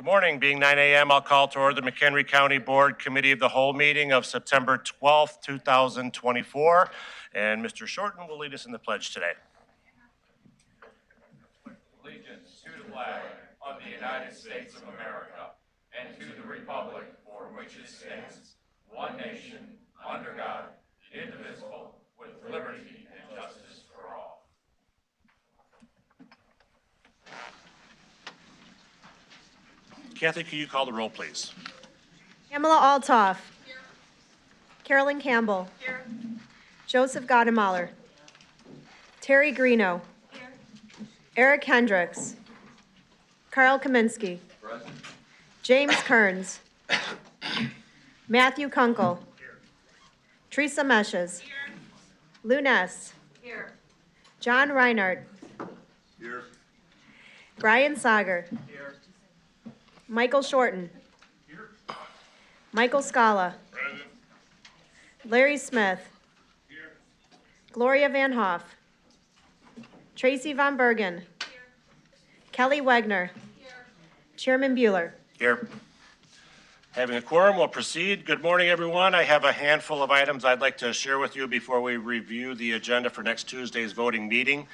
Good morning. Being 9 a.m., I'll call to order the McHenry County Board Committee of the Whole meeting of September 12th, 2024. And Mr. Shorten will lead us in the pledge today. Allegiance to the flag of the United States of America and to the republic for which it stands, one nation, under God, indivisible, with liberty and justice for all. Kathy, can you call the roll, please? Pamela Altoff. Here. Carolyn Campbell. Here. Joseph Gottemoller. Terry Greeno. Here. Eric Hendricks. Carl Kaminsky. Present. James Kearns. Matthew Kunkel. Here. Teresa Meshes. Here. Lou Ness. Here. John Reinhardt. Here. Brian Sager. Here. Michael Shorten. Here. Michael Scala. Present. Larry Smith. Here. Gloria Van Hoff. Tracy Von Bergen. Here. Kelly Wegner. Here. Chairman Bueller. Here. Having a quorum, we'll proceed. Good morning, everyone. I have a handful of items I'd like to share with you before we review the agenda for next Tuesday's voting meeting.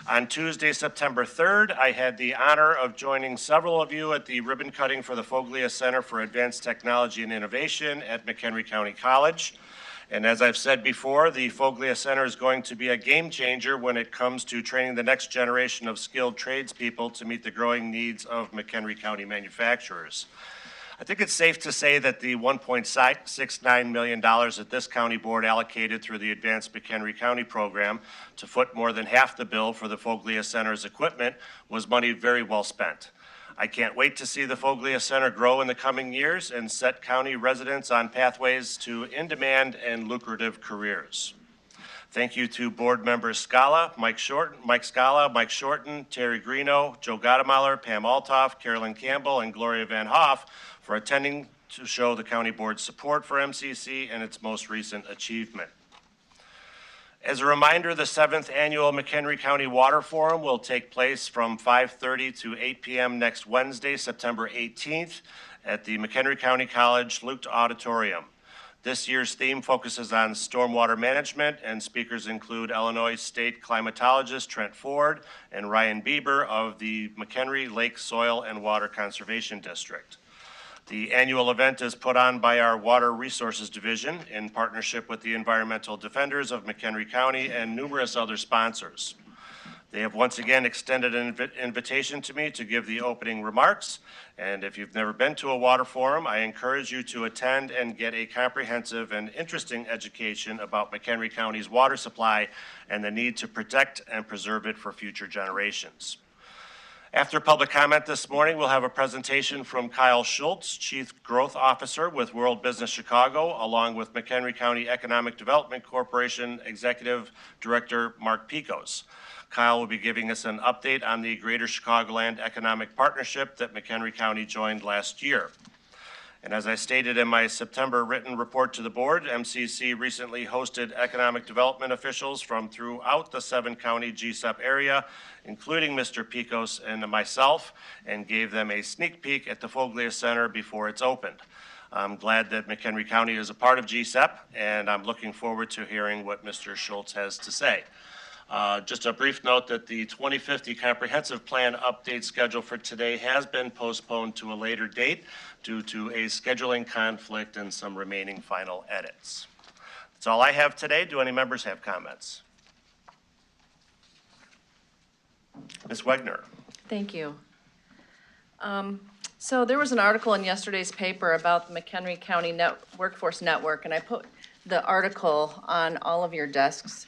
On Tuesday, September 3rd, I had the honor of joining several of you at the ribbon cutting for the Foglia Center for Advanced Technology and Innovation at McHenry County College. And as I've said before, the Foglia Center is going to be a game changer when it comes to training the next generation of skilled tradespeople to meet the growing needs of McHenry County manufacturers. I think it's safe to say that the $1.69 million that this county board allocated through the Advanced McHenry County program to foot more than half the bill for the Foglia Center's equipment was money very well spent. I can't wait to see the Foglia Center grow in the coming years and set county residents on pathways to in-demand and lucrative careers. Thank you to board members Scala, Mike Shorten, Terry Greeno, Joe Gottemoller, Pam Altoff, Carolyn Campbell, and Gloria Van Hoff for attending to show the county board's support for MCC and its most recent achievement. As a reminder, the 7th annual McHenry County Water Forum will take place from 5:30 to 8 p.m. next Wednesday, September 18th at the McHenry County College Luke Auditorium. This year's theme focuses on stormwater management, and speakers include Illinois State climatologist Trent Ford and Ryan Bieber of the McHenry Lake Soil and Water Conservation District. The annual event is put on by our Water Resources Division in partnership with the Environmental Defenders of McHenry County and numerous other sponsors. They have once again extended an invitation to me to give the opening remarks, and if you've never been to a water forum, I encourage you to attend and get a comprehensive and interesting education about McHenry County's water supply and the need to protect and preserve it for future generations. After public comment this morning, we'll have a presentation from Kyle Schultz, Chief Growth Officer with World Business Chicago, along with McHenry County Economic Development Corporation Executive Director Mark Picos. Kyle will be giving us an update on the Greater Chicagoland Economic Partnership that McHenry County joined last year. And as I stated in my September written report to the board, MCC recently hosted economic development officials from throughout the 7-county GSEP area, including Mr. Picos and myself, and gave them a sneak peek at the Foglia Center before it's opened. I'm glad that McHenry County is a part of GSEP, and I'm looking forward to hearing what Mr. Schultz has to say. Just a brief note that the 2050 Comprehensive Plan update schedule for today has been postponed to a later date due to a scheduling conflict and some remaining final edits. That's all I have today. Do any members have comments? Ms. Wegner. Thank you. So there was an article in yesterday's paper about the McHenry County Workforce Network, and I put the article on all of your desks.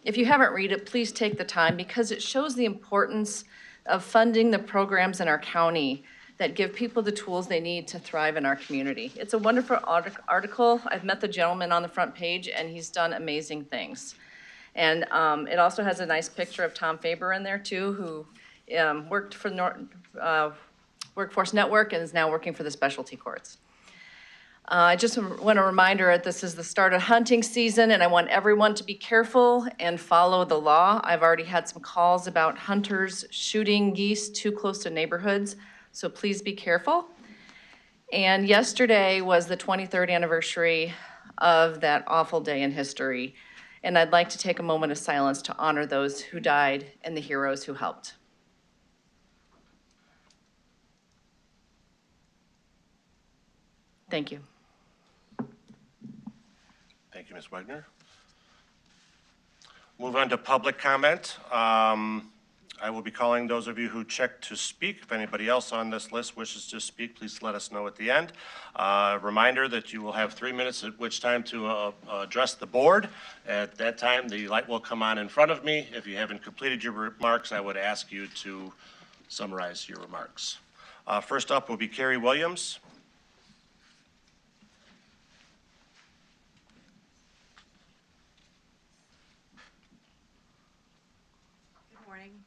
If you haven't read it, please take the time because it shows the importance of funding the programs in our county that give people the tools they need to thrive in our community. It's a wonderful article. I've met the gentleman on the front page and he's done amazing things. And it also has a nice picture of Tom Faber in there too, who worked for Workforce Network and is now working for the specialty courts. I just want a reminder that this is the start of hunting season and I want everyone to be careful and follow the law. I've already had some calls about hunters shooting geese too close to neighborhoods. So please be careful. And yesterday was the 23rd anniversary of that awful day in history. And I'd like to take a moment of silence to honor those who died and the heroes who helped. Thank you. Thank you, Ms. Wagner. Move on to public comment. I will be calling those of you who checked to speak. If anybody else on this list wishes to speak, please let us know at the end. Reminder that you will have 3 minutes at which time to address the board. At that time, the light will come on in front of me. If you haven't completed your remarks, I would ask you to summarize your remarks. First up will be Carrie Williams.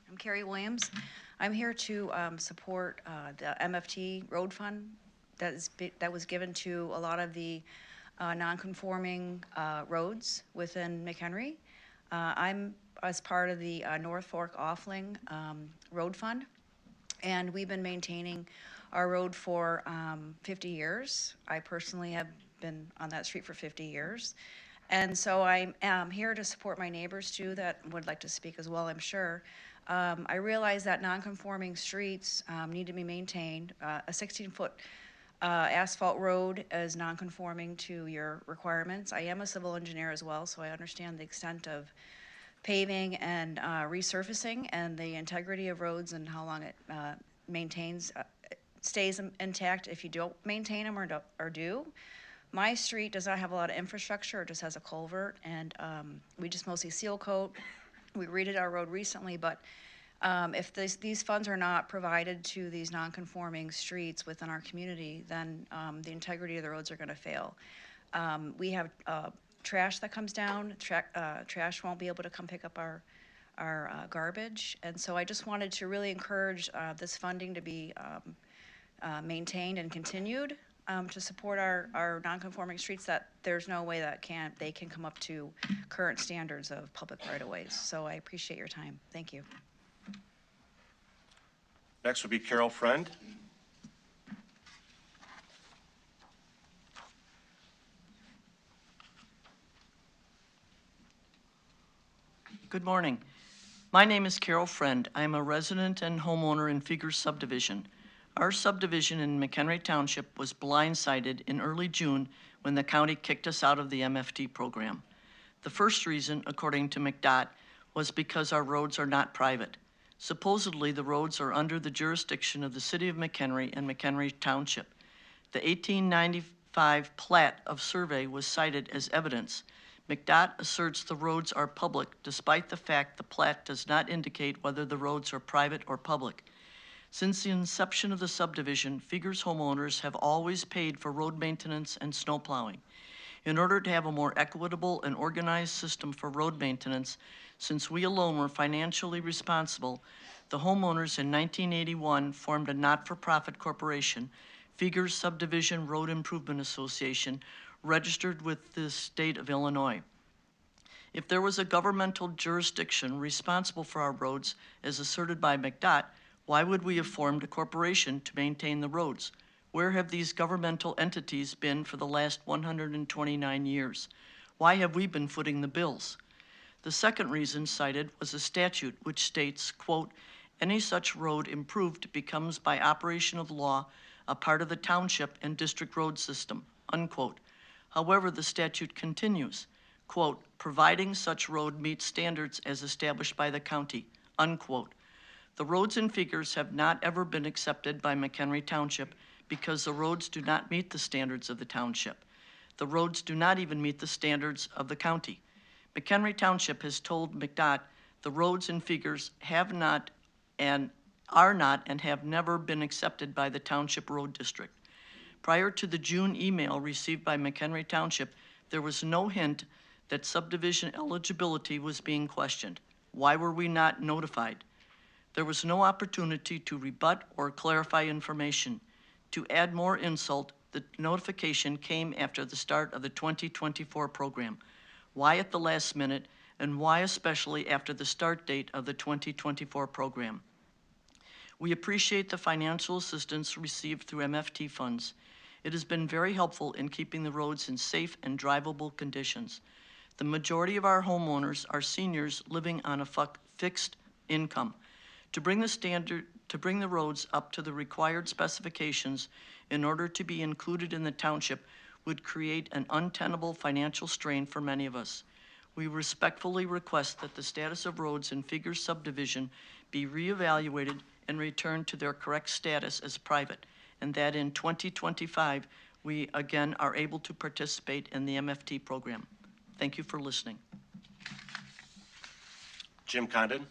I'm Carrie Williams. I'm here to support the MFT road fund that was given to a lot of the non-conforming roads within McHenry. I'm as part of the North Fork Offling Road Fund, and we've been maintaining our road for 50 years. I personally have been on that street for 50 years. And so I am here to support my neighbors too that would like to speak as well, I'm sure. I realize that non-conforming streets need to be maintained. A 16-foot asphalt road is non-conforming to your requirements. I am a civil engineer as well, so I understand the extent of paving and resurfacing and the integrity of roads and how long it stays intact if you don't maintain them or do. My street does not have a lot of infrastructure, it just has a culvert, and we just mostly seal coat. We redid our road recently, but if these funds are not provided to these non-conforming streets within our community, then the integrity of the roads are gonna fail. We have trash that comes down, trash won't be able to come pick up our garbage, and so I just wanted to really encourage this funding to be maintained and continued. To support our non-conforming streets, that there's no way that they can come up to current standards of public right-of-ways. So I appreciate your time. Thank you. Next will be Carol Friend. Good morning. My name is Carol Friend. I am a resident and homeowner in Figures subdivision. Our subdivision in McHenry Township was blindsided in early June when the county kicked us out of the MFT program. The first reason, according to McDOT, was because our roads are not private. Supposedly, the roads are under the jurisdiction of the city of McHenry and McHenry Township. The 1895 plat of survey was cited as evidence. McDOT asserts the roads are public despite the fact the plat does not indicate whether the roads are private or public. Since the inception of the subdivision, Figures homeowners have always paid for road maintenance and snow plowing. In order to have a more equitable and organized system for road maintenance, since we alone were financially responsible, the homeowners in 1981 formed a not-for-profit corporation, Figures Subdivision Road Improvement Association, registered with the state of Illinois. If there was a governmental jurisdiction responsible for our roads, as asserted by McDOT, why would we have formed a corporation to maintain the roads? Where have these governmental entities been for the last 129 years? Why have we been footing the bills? The second reason cited was a statute which states, quote, any such road improved becomes by operation of law a part of the township and district road system, unquote. However, the statute continues, quote, providing such road meets standards as established by the county, unquote. The roads in Figures have not ever been accepted by McHenry Township because the roads do not meet the standards of the township. The roads do not even meet the standards of the county. McHenry Township has told McDOT the roads in Figures have not and are not and have never been accepted by the Township Road District. Prior to the June email received by McHenry Township, there was no hint that subdivision eligibility was being questioned. Why were we not notified? There was no opportunity to rebut or clarify information. To add more insult, the notification came after the start of the 2024 program. Why at the last minute, and why especially after the start date of the 2024 program? We appreciate the financial assistance received through MFT funds. It has been very helpful in keeping the roads in safe and drivable conditions. The majority of our homeowners are seniors living on a fixed income. To bring the roads up to the required specifications in order to be included in the township would create an untenable financial strain for many of us. We respectfully request that the status of roads in Figures subdivision be reevaluated and returned to their correct status as private, and that in 2025, we again are able to participate in the MFT program. Thank you for listening. Jim Condon.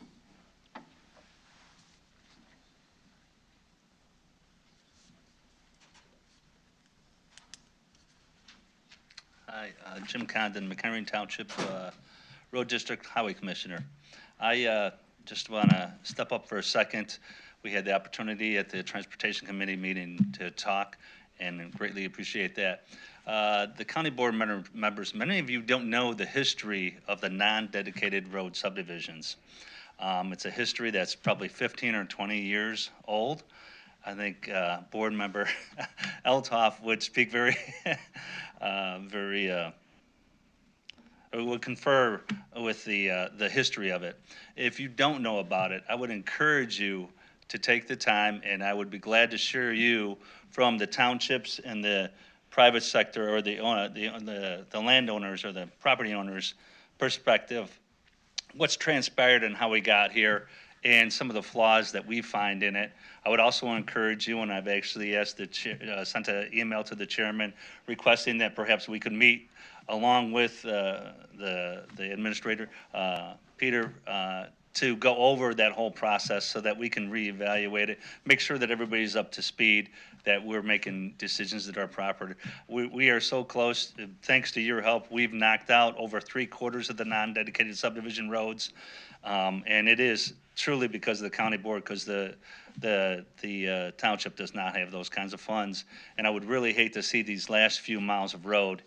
Hi, Jim Condon, McHenry Township Road District Highway Commissioner. I just want to step up for a second. We had the opportunity at the Transportation Committee meeting to talk, and greatly appreciate that. The county board members, many of you don't know the history of the non-dedicated road subdivisions. It's a history that's probably 15 or 20 years old. I think board member Eltoff would speak very, would confer with the history of it. If you don't know about it, I would encourage you to take the time, and I would be glad to share you from the townships and the private sector, or the landowners or the property owners' perspective, what's transpired and how we got here, and some of the flaws that we find in it. I would also encourage you, and I've actually asked sent an email to the chairman requesting that perhaps we could meet along with the administrator, Peter, to go over that whole process so that we can reevaluate it, make sure that everybody's up to speed, that we're making decisions that are proper. We are so close. Thanks to your help, we've knocked out over 3/4 of the non-dedicated subdivision roads. And it is truly because of the county board, because the township does not have those kinds of funds. And I would really hate to see these last few miles of road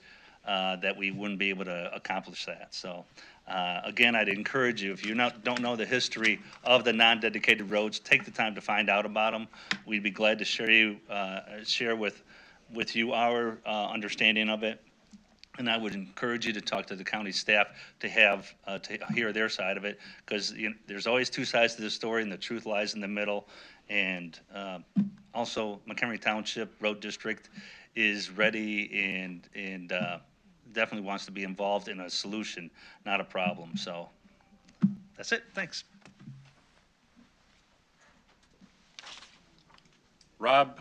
that we wouldn't be able to accomplish that. So again, I'd encourage you, if you don't know the history of the non-dedicated roads, take the time to find out about them. We'd be glad to share with you our understanding of it. And I would encourage you to talk to the county staff to hear their side of it, because there's always two sides to the story, and the truth lies in the middle. And also, McHenry Township Road District is ready and definitely wants to be involved in a solution, not a problem. So that's it. Thanks. Rob.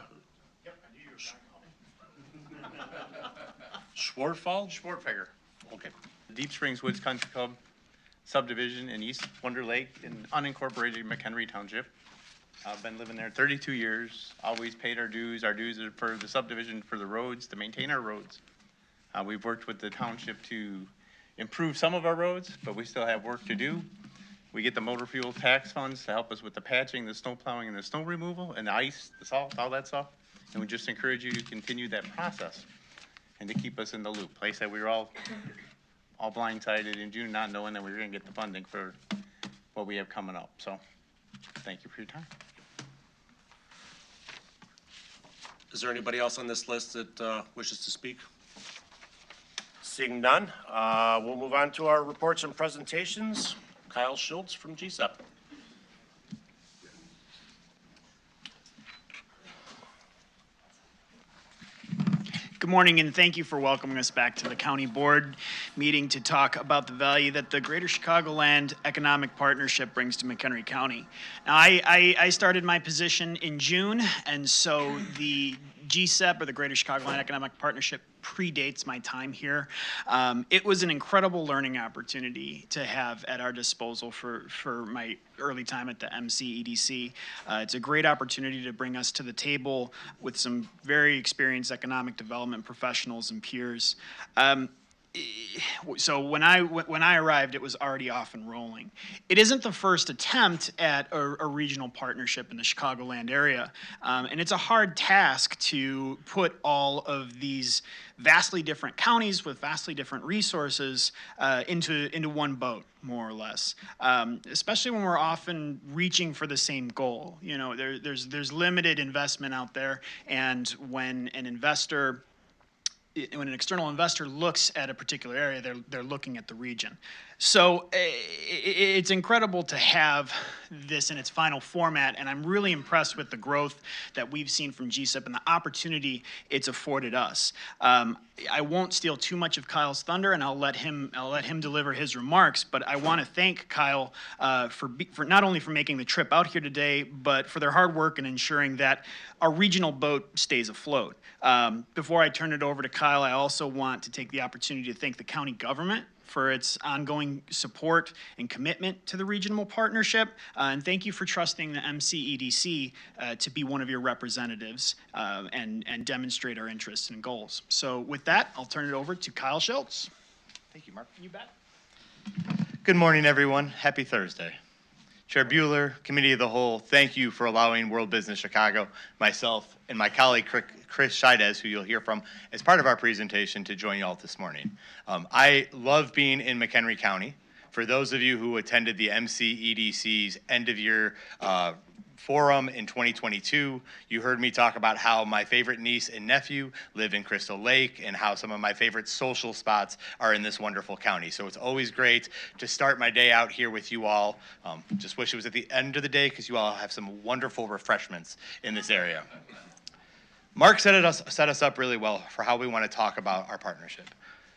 Schwartfeger. Okay. Deep Springs Woods Country Club subdivision in East Wonder Lake in unincorporated McHenry Township. I've been living there 32 years, always paid our dues. Our dues are for the subdivision, for the roads, to maintain our roads. We've worked with the township to improve some of our roads, but we still have work to do. We get the motor fuel tax funds to help us with the patching, the snow plowing, and the snow removal, and the ice, the salt, all that stuff. And we just encourage you to continue that process and to keep us in the loop. Like I said, we were all blindsided in June, not knowing that we were gonna get the funding for what we have coming up. So, thank you for your time. Is there anybody else on this list that wishes to speak? Seeing none, we'll move on to our reports and presentations. Kyle Schultz from GSEP. Good morning, and thank you for welcoming us back to the county board meeting to talk about the value that the Greater Chicagoland Economic Partnership brings to McHenry County. Now, I started my position in June, and so the GSEP, or the Greater Chicagoland Economic Partnership, predates my time here. It was an incredible learning opportunity to have at our disposal for my early time at the MCEDC. It's a great opportunity to bring us to the table with some very experienced economic development professionals and peers. so when I arrived, it was already off and rolling. It isn't the first attempt at a regional partnership in the Chicagoland area, and it's a hard task to put all of these vastly different counties with vastly different resources into one boat, more or less. Especially when we're often reaching for the same goal. You know, there's limited investment out there, and when an external investor looks at a particular area, they're looking at the region. So it's incredible to have this in its final format, and I'm really impressed with the growth that we've seen from GSIP and the opportunity it's afforded us. I won't steal too much of Kyle's thunder, and I'll let him deliver his remarks. But I want to thank Kyle for not only for making the trip out here today, but for their hard work in ensuring that our regional boat stays afloat. Before I turn it over to Kyle, I also want to take the opportunity to thank the county government for its ongoing support and commitment to the regional partnership. And thank you for trusting the MCEDC to be one of your representatives and demonstrate our interests and goals. So with that, I'll turn it over to Kyle Schultz. Thank you, Mark. You bet. Good morning, everyone. Happy Thursday. Chair Bueller, Committee of the Whole, thank you for allowing World Business Chicago, myself, and my colleague Chris Scheidez, who you'll hear from as part of our presentation, to join you all this morning. I love being in McHenry County. For those of you who attended the MCEDC's end-of-year forum in 2022, you heard me talk about how my favorite niece and nephew live in Crystal Lake and how some of my favorite social spots are in this wonderful county. So it's always great to start my day out here with you all. Just wish it was at the end of the day because you all have some wonderful refreshments in this area. Mark set us up really well for how we want to talk about our partnership.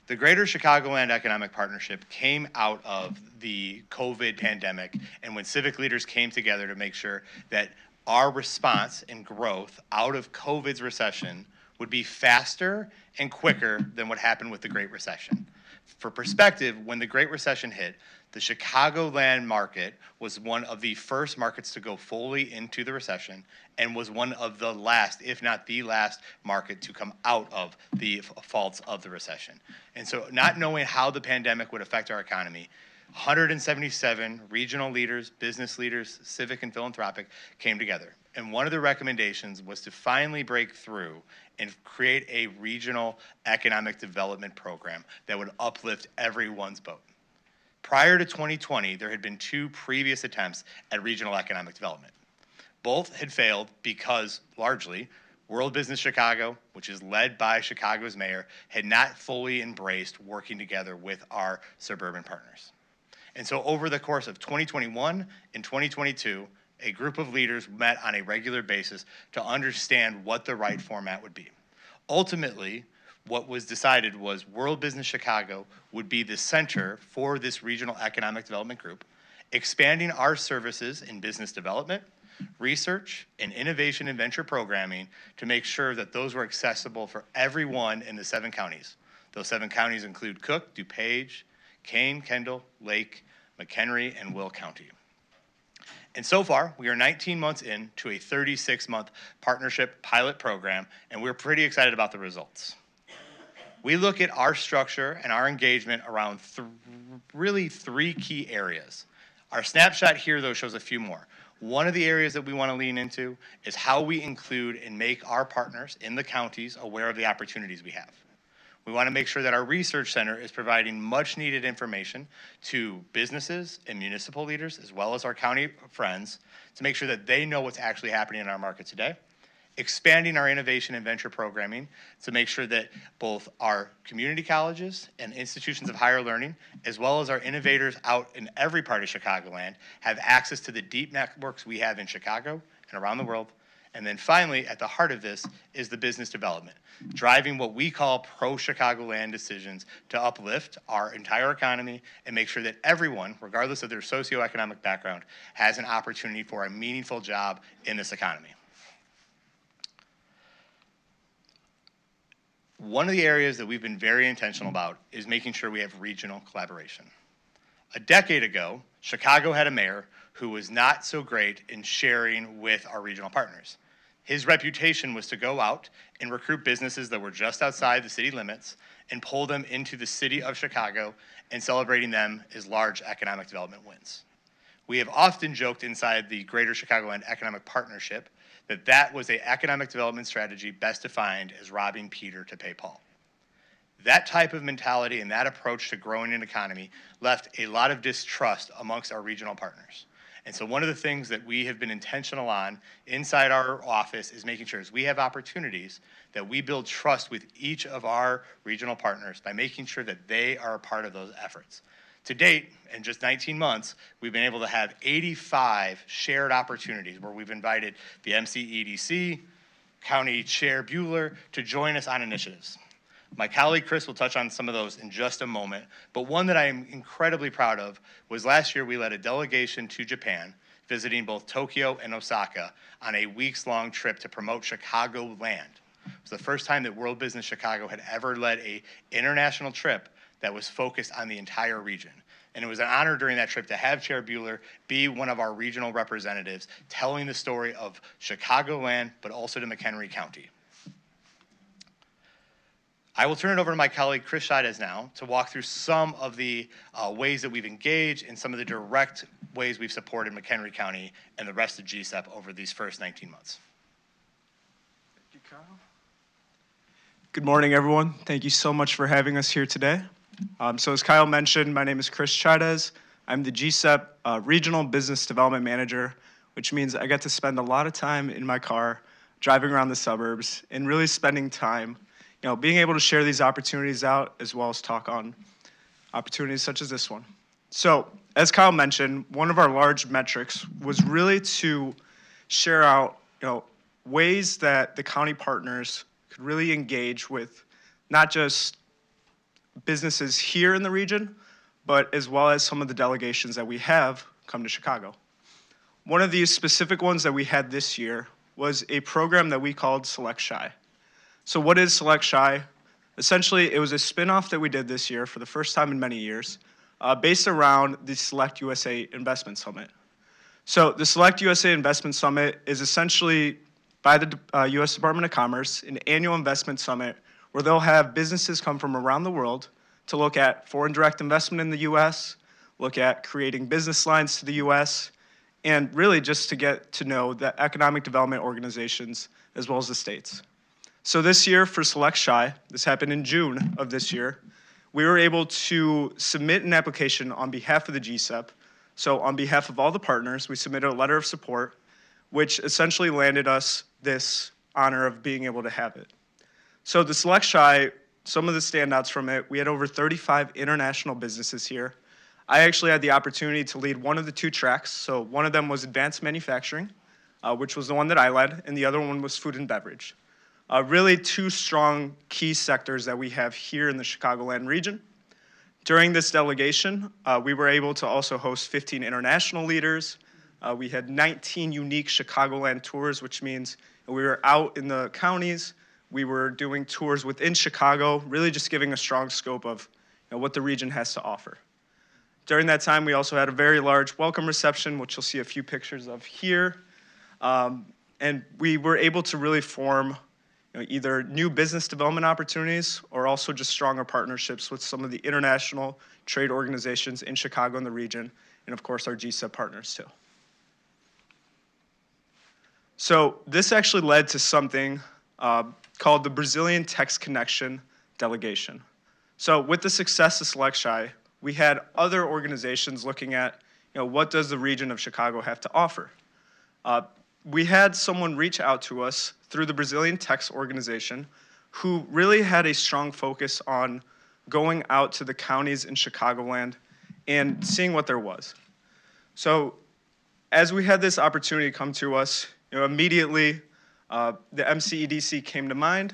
The Greater Chicagoland Economic Partnership came out of the COVID pandemic and when civic leaders came together to make sure that our response and growth out of COVID's recession would be faster and quicker than what happened with the Great Recession. For perspective, when the Great Recession hit, the Chicagoland market was one of the first markets to go fully into the recession and was one of the last, if not the last, market to come out of the faults of the recession. And so not knowing how the pandemic would affect our economy, 177 regional leaders, business leaders, civic and philanthropic came together. And one of the recommendations was to finally break through and create a regional economic development program that would uplift everyone's boat. Prior to 2020, there had been 2 previous attempts at regional economic development. Both had failed because, largely, World Business Chicago, which is led by Chicago's mayor, had not fully embraced working together with our suburban partners. And so over the course of 2021 and 2022, a group of leaders met on a regular basis to understand what the right format would be. Ultimately, what was decided was World Business Chicago would be the center for this regional economic development group, expanding our services in business development, research, and innovation and venture programming to make sure that those were accessible for everyone in the 7 counties. Those 7 counties include Cook, DuPage, Kane, Kendall, Lake, McHenry, and Will County. And so far, we are 19 months into a 36-month partnership pilot program, and we're pretty excited about the results. We look at our structure and our engagement around really 3 key areas. Our snapshot here, though, shows a few more. One of the areas that we want to lean into is how we include and make our partners in the counties aware of the opportunities we have. We want to make sure that our research center is providing much needed information to businesses and municipal leaders, as well as our county friends, to make sure that they know what's actually happening in our market today. Expanding our innovation and venture programming to make sure that both our community colleges and institutions of higher learning, as well as our innovators out in every part of Chicagoland, have access to the deep networks we have in Chicago and around the world. And then finally, at the heart of this is the business development, driving what we call pro-Chicagoland decisions to uplift our entire economy and make sure that everyone, regardless of their socioeconomic background, has an opportunity for a meaningful job in this economy. One of the areas that we've been very intentional about is making sure we have regional collaboration. A decade ago, Chicago had a mayor who was not so great in sharing with our regional partners. His reputation was to go out and recruit businesses that were just outside the city limits and pull them into the city of Chicago and celebrating them as large economic development wins. We have often joked inside the Greater Chicagoland Economic Partnership that that was an economic development strategy best defined as robbing Peter to pay Paul. That type of mentality and that approach to growing an economy left a lot of distrust amongst our regional partners. And so one of the things that we have been intentional on inside our office is making sure as we have opportunities that we build trust with each of our regional partners by making sure that they are a part of those efforts. To date, in just 19 months, we've been able to have 85 shared opportunities where we've invited the MCEDC, County Chair Bueller to join us on initiatives. My colleague Chris will touch on some of those in just a moment, but one that I am incredibly proud of was last year we led a delegation to Japan, visiting both Tokyo and Osaka on a weeks-long trip to promote Chicagoland. It was the first time that World Business Chicago had ever led an international trip that was focused on the entire region. And it was an honor during that trip to have Chair Bueller be one of our regional representatives, telling the story of Chicagoland, but also to McHenry County. I will turn it over to my colleague Chris Chaidez now to walk through some of the ways that we've engaged and some of the direct ways we've supported McHenry County and the rest of GSEP over these first 19 months. Thank you, Kyle. Good morning, everyone. Thank you so much for having us here today. So as Kyle mentioned, my name is Chris Chaidez. I'm the GSEP Regional Business Development Manager, which means I get to spend a lot of time in my car driving around the suburbs and really spending time being able to share these opportunities out as well as talk on opportunities such as this one. So, as Kyle mentioned, one of our large metrics was really to share out, ways that the county partners could really engage with not just businesses here in the region, but as well as some of the delegations that we have come to Chicago. One of these specific ones that we had this year was a program that we called Select Shy. So what is Select Shy? Essentially, it was a spinoff that we did this year for the first time in many years, based around the Select USA Investment Summit. So the Select USA Investment Summit is essentially, by the U.S. Department of Commerce, an annual investment summit where they'll have businesses come from around the world to look at foreign direct investment in the U.S., look at creating business lines to the U.S., and really just to get to know the economic development organizations as well as the states. So this year for Select Shy, this happened in June of this year, we were able to submit an application on behalf of the GSEP. So on behalf of all the partners, we submitted a letter of support, which essentially landed us this honor of being able to have it. So the Select Shy, some of the standouts from it, we had over 35 international businesses here. I actually had the opportunity to lead one of the two tracks. So one of them was advanced manufacturing, which was the one that I led, and the other one was food and beverage. Really two strong key sectors that we have here in the Chicagoland region. During this delegation, we were able to also host 15 international leaders. We had 19 unique Chicagoland tours, which means we were out in the counties. We were doing tours within Chicago, really just giving a strong scope of what the region has to offer. During that time, we also had a very large welcome reception, which you'll see a few pictures of here. And we were able to really form either new business development opportunities or also just stronger partnerships with some of the international trade organizations in Chicago and the region, and of course our GSEP partners too. So this actually led to something called the Brazilian Text Connection Delegation. So with the success of Select Shy, we had other organizations looking at what does the region of Chicago have to offer. We had someone reach out to us through the Brazilian Text organization who really had a strong focus on going out to the counties in Chicagoland and seeing what there was. So as we had this opportunity come to us, immediately the MCEDC came to mind.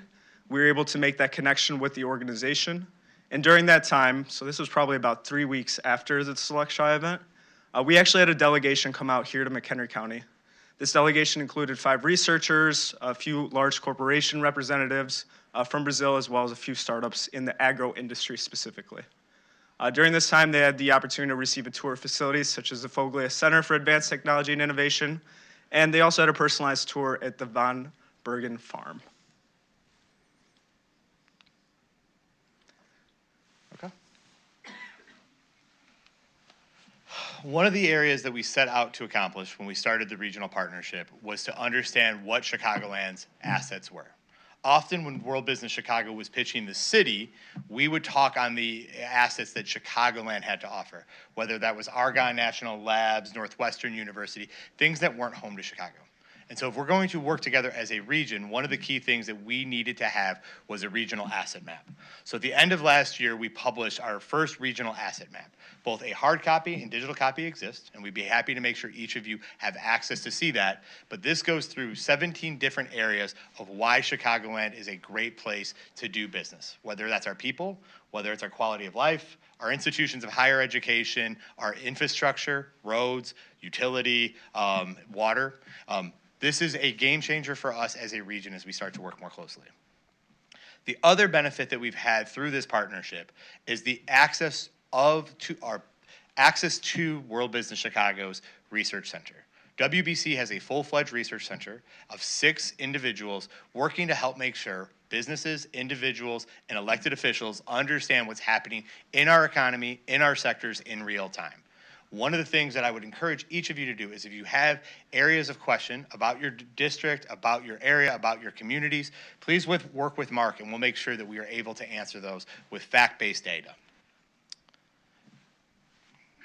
We were able to make that connection with the organization. And during that time, so this was probably about 3 weeks after the Select Shy event, we actually had a delegation come out here to McHenry County. This delegation included 5 researchers, a few large corporation representatives from Brazil, as well as a few startups in the agro industry specifically. During this time, they had the opportunity to receive a tour of facilities such as the Foglia Center for Advanced Technology and Innovation, And they also had a personalized tour at the Von Bergen farm. Okay. One of the areas that we set out to accomplish when we started the regional partnership was to understand what Chicagoland's assets were. Often when World Business Chicago was pitching the city, we would talk on the assets that Chicagoland had to offer, whether that was Argonne National Labs, Northwestern University, things that weren't home to Chicago. And so if we're going to work together as a region, one of the key things that we needed to have was a regional asset map. So at the end of last year, we published our first regional asset map. Both a hard copy and digital copy exist, and we'd be happy to make sure each of you have access to see that. But this goes through 17 different areas of why Chicagoland is a great place to do business, whether that's our people, whether it's our quality of life, our institutions of higher education, our infrastructure, roads, utility, water. This is a game changer for us as a region as we start to work more closely. The other benefit that we've had through this partnership is the access to World Business Chicago's research center. WBC has a full-fledged research center of 6 individuals working to help make sure businesses, individuals, and elected officials understand what's happening in our economy, in our sectors in real time. One of the things that I would encourage each of you to do is if you have areas of question about your district, about your area, about your communities, please work with Mark and we'll make sure that we are able to answer those with fact-based data.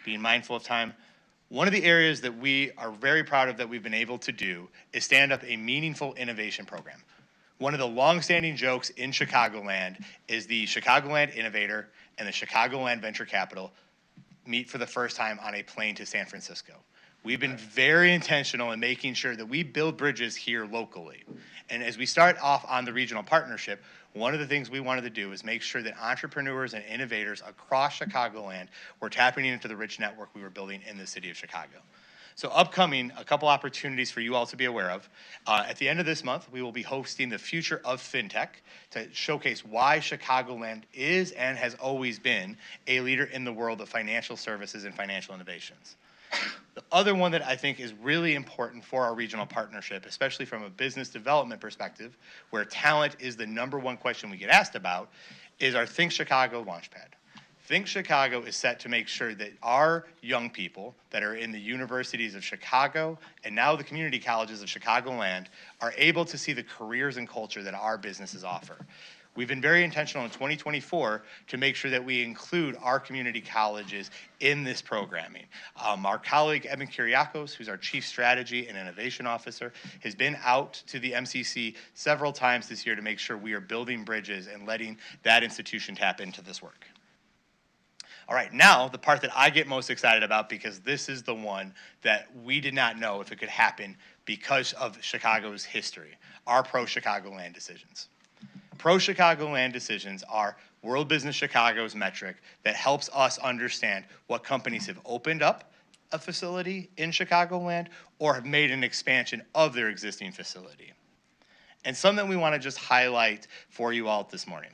Being mindful of time, one of the areas that we are very proud of that we've been able to do is stand up a meaningful innovation program. One of the longstanding jokes in Chicagoland is the Chicagoland Innovator and the Chicagoland Venture Capital meet for the first time on a plane to San Francisco. We've been very intentional in making sure that we build bridges here locally. And as we start off on the regional partnership, one of the things we wanted to do is make sure that entrepreneurs and innovators across Chicagoland were tapping into the rich network we were building in the city of Chicago. So upcoming, a couple opportunities for you all to be aware of. At the end of this month, we will be hosting the Future of FinTech to showcase why Chicagoland is and has always been a leader in the world of financial services and financial innovations. The other one that I think is really important for our regional partnership, especially from a business development perspective, where talent is the #1 question we get asked about, is our Think Chicago Launchpad. Think Chicago is set to make sure that our young people that are in the universities of Chicago and now the community colleges of Chicagoland are able to see the careers and culture that our businesses offer. We've been very intentional in 2024 to make sure that we include our community colleges in this programming. Our colleague, Evan Kyriakos, who's our Chief Strategy and Innovation Officer, has been out to the MCC several times this year to make sure we are building bridges and letting that institution tap into this work. All right, now the part that I get most excited about, because this is the one that we did not know if it could happen because of Chicago's history, our pro-Chicagoland decisions. Pro-Chicagoland decisions are World Business Chicago's metric that helps us understand what companies have opened up a facility in Chicagoland or have made an expansion of their existing facility. And something we want to just highlight for you all this morning.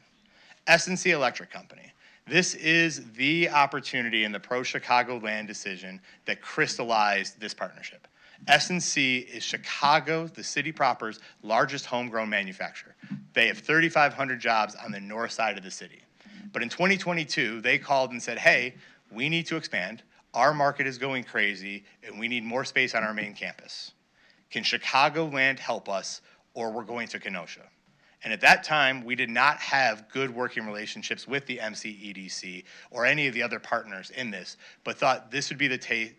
S&C Electric Company. This is the opportunity in the pro-Chicagoland decision that crystallized this partnership. S&C is Chicago, the city proper's largest homegrown manufacturer. They have 3,500 jobs on the north side of the city. But in 2022, they called and said, hey, we need to expand. Our market is going crazy, and we need more space on our main campus. Can Chicagoland help us, or we're going to Kenosha? And at that time, we did not have good working relationships with the MCEDC or any of the other partners in this, but thought this would be the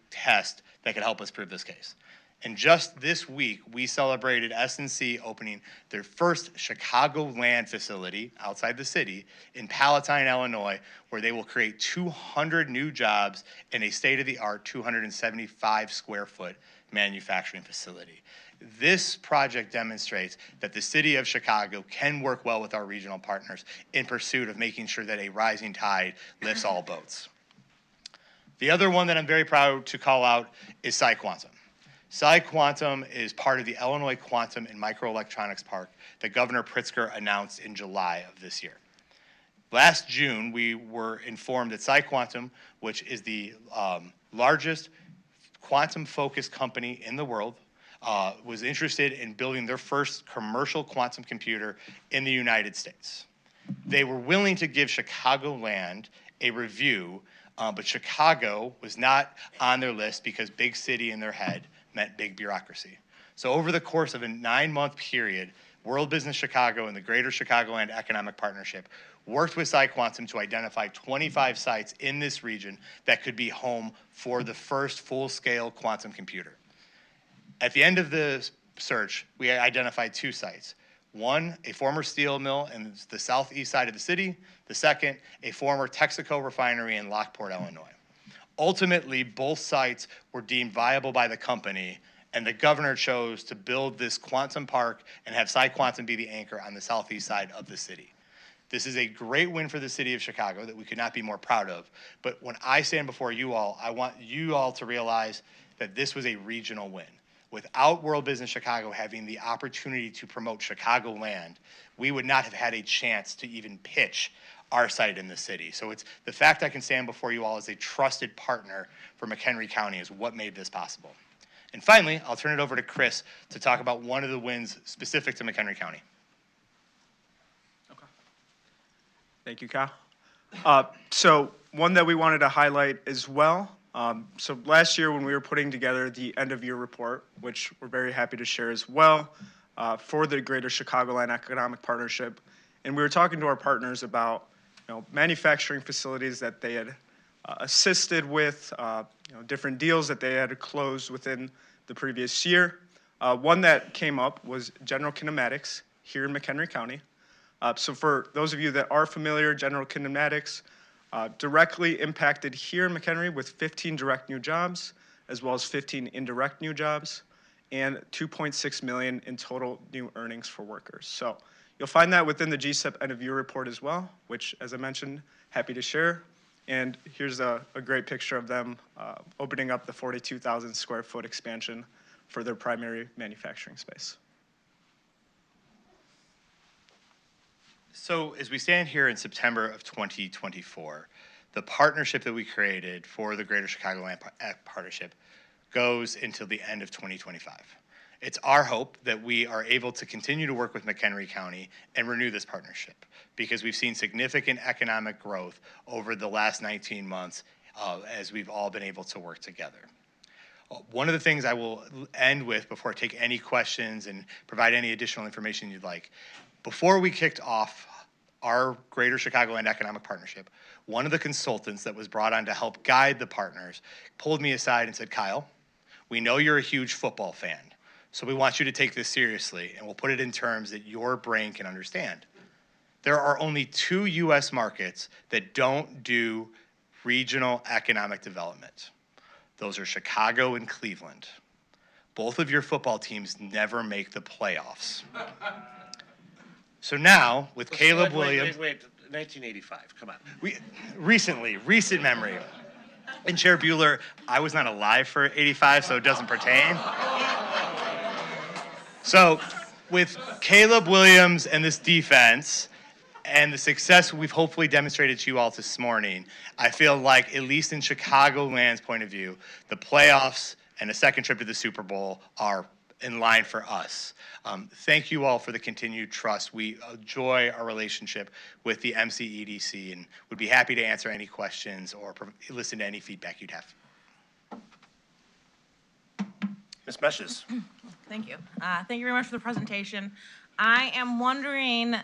test that could help us prove this case. And just this week, we celebrated S&C opening their first Chicagoland facility outside the city in Palatine, Illinois, where they will create 200 new jobs in a state-of-the-art 275 square foot manufacturing facility. This project demonstrates that the city of Chicago can work well with our regional partners in pursuit of making sure that a rising tide lifts all boats. The other one that I'm very proud to call out is PsiQuantum. PsiQuantum is part of the Illinois Quantum and Microelectronics Park that Governor Pritzker announced in July of this year. Last June, we were informed that PsiQuantum, which is the largest quantum-focused company in the world, was interested in building their first commercial quantum computer in the United States. They were willing to give Chicagoland a review, but Chicago was not on their list because big city in their head meant big bureaucracy. So over the course of a 9-month period, World Business Chicago and the Greater Chicagoland Economic Partnership worked with PsiQuantum to identify 25 sites in this region that could be home for the first full-scale quantum computer. At the end of the search, we identified 2 sites. One, a former steel mill in the southeast side of the city. The second, a former Texaco refinery in Lockport, Illinois. Ultimately, both sites were deemed viable by the company, and the governor chose to build this quantum park and have PsiQuantum be the anchor on the southeast side of the city. This is a great win for the city of Chicago that we could not be more proud of. But when I stand before you all, I want you all to realize that this was a regional win. Without World Business Chicago having the opportunity to promote Chicagoland, we would not have had a chance to even pitch our site in the city. So it's the fact I can stand before you all as a trusted partner for McHenry County is what made this possible. And finally, I'll turn it over to Chris to talk about one of the wins specific to McHenry County. Okay. Thank you, Kyle. So one that we wanted to highlight as well. So last year when we were putting together the end-of-year report, which we're very happy to share as well, for the Greater Chicagoland Economic Partnership, and we were talking to our partners about manufacturing facilities that they had assisted with, different deals that they had closed within the previous year. One that came up was General Kinematics here in McHenry County. So for those of you that are familiar, General Kinematics directly impacted here in McHenry with 15 direct new jobs, as well as 15 indirect new jobs, and $2.6 million in total new earnings for workers. So you'll find that within the GSEP end-of-year report as well, which, as I mentioned, happy to share. And here's a great picture of them opening up the 42,000 square foot expansion for their primary manufacturing space. So as we stand here in September of 2024, the partnership that we created for the Greater Chicagoland Partnership goes until the end of 2025. It's our hope that we are able to continue to work with McHenry County and renew this partnership because we've seen significant economic growth over the last 19 months as we've all been able to work together. One of the things I will end with before I take any questions and provide any additional information you'd like, before we kicked off our Greater Chicagoland Economic Partnership, one of the consultants that was brought on to help guide the partners pulled me aside and said, Kyle, we know you're a huge football fan, so we want you to take this seriously, and we'll put it in terms that your brain can understand. There are only 2 U.S. markets that don't do regional economic development. Those are Chicago and Cleveland. Both of your football teams never make the playoffs. So now, with Caleb Williams... Wait, 1985, come on. Recent memory. And Chair Bueller, I was not alive for 85, so it doesn't pertain. So, with Caleb Williams and this defense, and the success we've hopefully demonstrated to you all this morning, I feel like, at least in Chicagoland's point of view, the playoffs and a second trip to the Super Bowl are in line for us. Thank you all for the continued trust. We enjoy our relationship with the MCEDC and would be happy to answer any questions or listen to any feedback you'd have. Ms. Meshes. Thank you. Thank you very much for the presentation. I am wondering,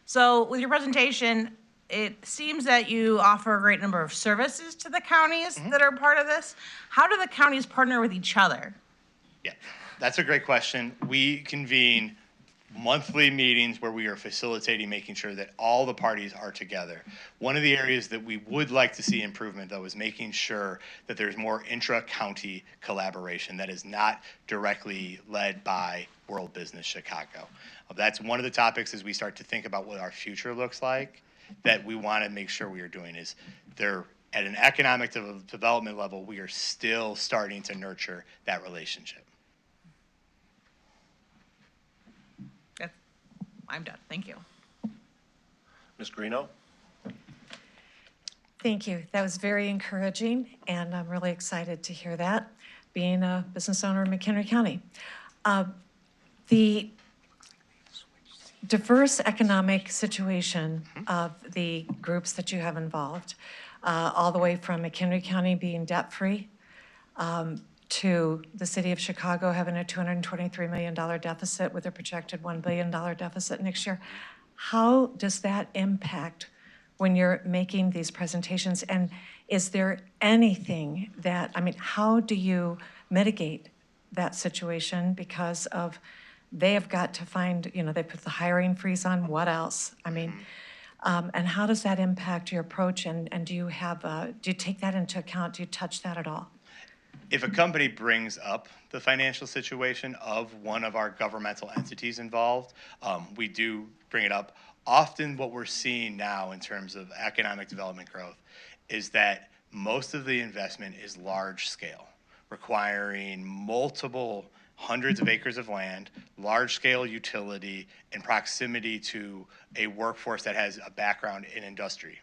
so with your presentation, it seems that you offer a great number of services to the counties that are part of this. How do the counties partner with each other? Yeah, that's a great question. We convene monthly meetings where we are facilitating making sure that all the parties are together. One of the areas that we would like to see improvement, though, is making sure that there's more intra-county collaboration that is not directly led by World Business Chicago. That's one of the topics as we start to think about what our future looks like that we want to make sure we are doing is there at an economic development level, we are still starting to nurture that relationship. I'm done. Thank you. Ms. Greeno. Thank you. That was very encouraging, and I'm really excited to hear that. being a business owner in McHenry County. The diverse economic situation of the groups that you have involved, all the way from McHenry County being debt-free to the city of Chicago having a $223 million deficit with a projected $1 billion deficit next year. How does that impact when you're making these presentations? And is there anything that, I mean, how do you mitigate that situation because of they have got to find, you know, they put the hiring freeze on, what else? I mean, and how does that impact your approach? And do you have, do you take that into account? Do you touch that at all? If a company brings up the financial situation of one of our governmental entities involved, we do bring it up. Often what we're seeing now in terms of economic development growth is that most of the investment is large scale, requiring multiple hundreds of acres of land, large-scale utility, and proximity to a workforce that has a background in industry.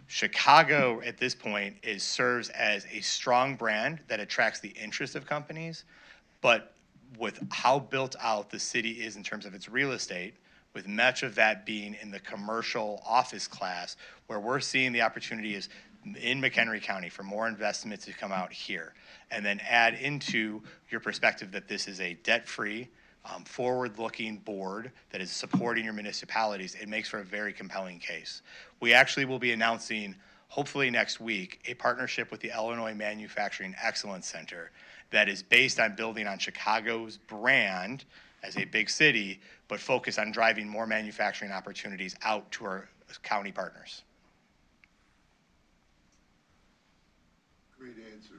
Chicago, at this point, serves as a strong brand that attracts the interest of companies, but with how built out the city is in terms of its real estate, with much of that being in the commercial office class, where we're seeing the opportunity is in McHenry County for more investments to come out here. And then add into your perspective that this is a debt-free, forward-looking board that is supporting your municipalities. It makes for a very compelling case. We actually will be announcing, hopefully next week, a partnership with the Illinois Manufacturing Excellence Center that is based on building on Chicago's brand as a big city, but focus on driving more manufacturing opportunities out to our county partners. Great answer.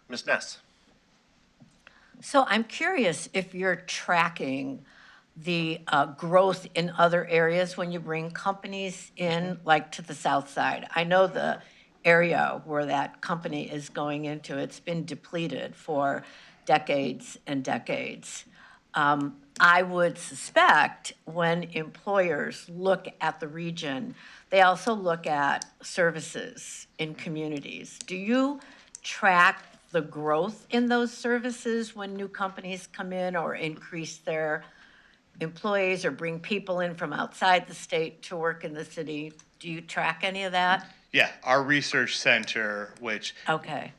Ms. Ness. So I'm curious if you're tracking the growth in other areas when you bring companies in, like to the south side. I know the area where that company is going into, it's been depleted for decades and decades. I would suspect when employers look at the region, they also look at services in communities. Do you track the growth in those services when new companies come in or increase their employees or bring people in from outside the state to work in the city? Do you track any of that? Yeah, our research center, which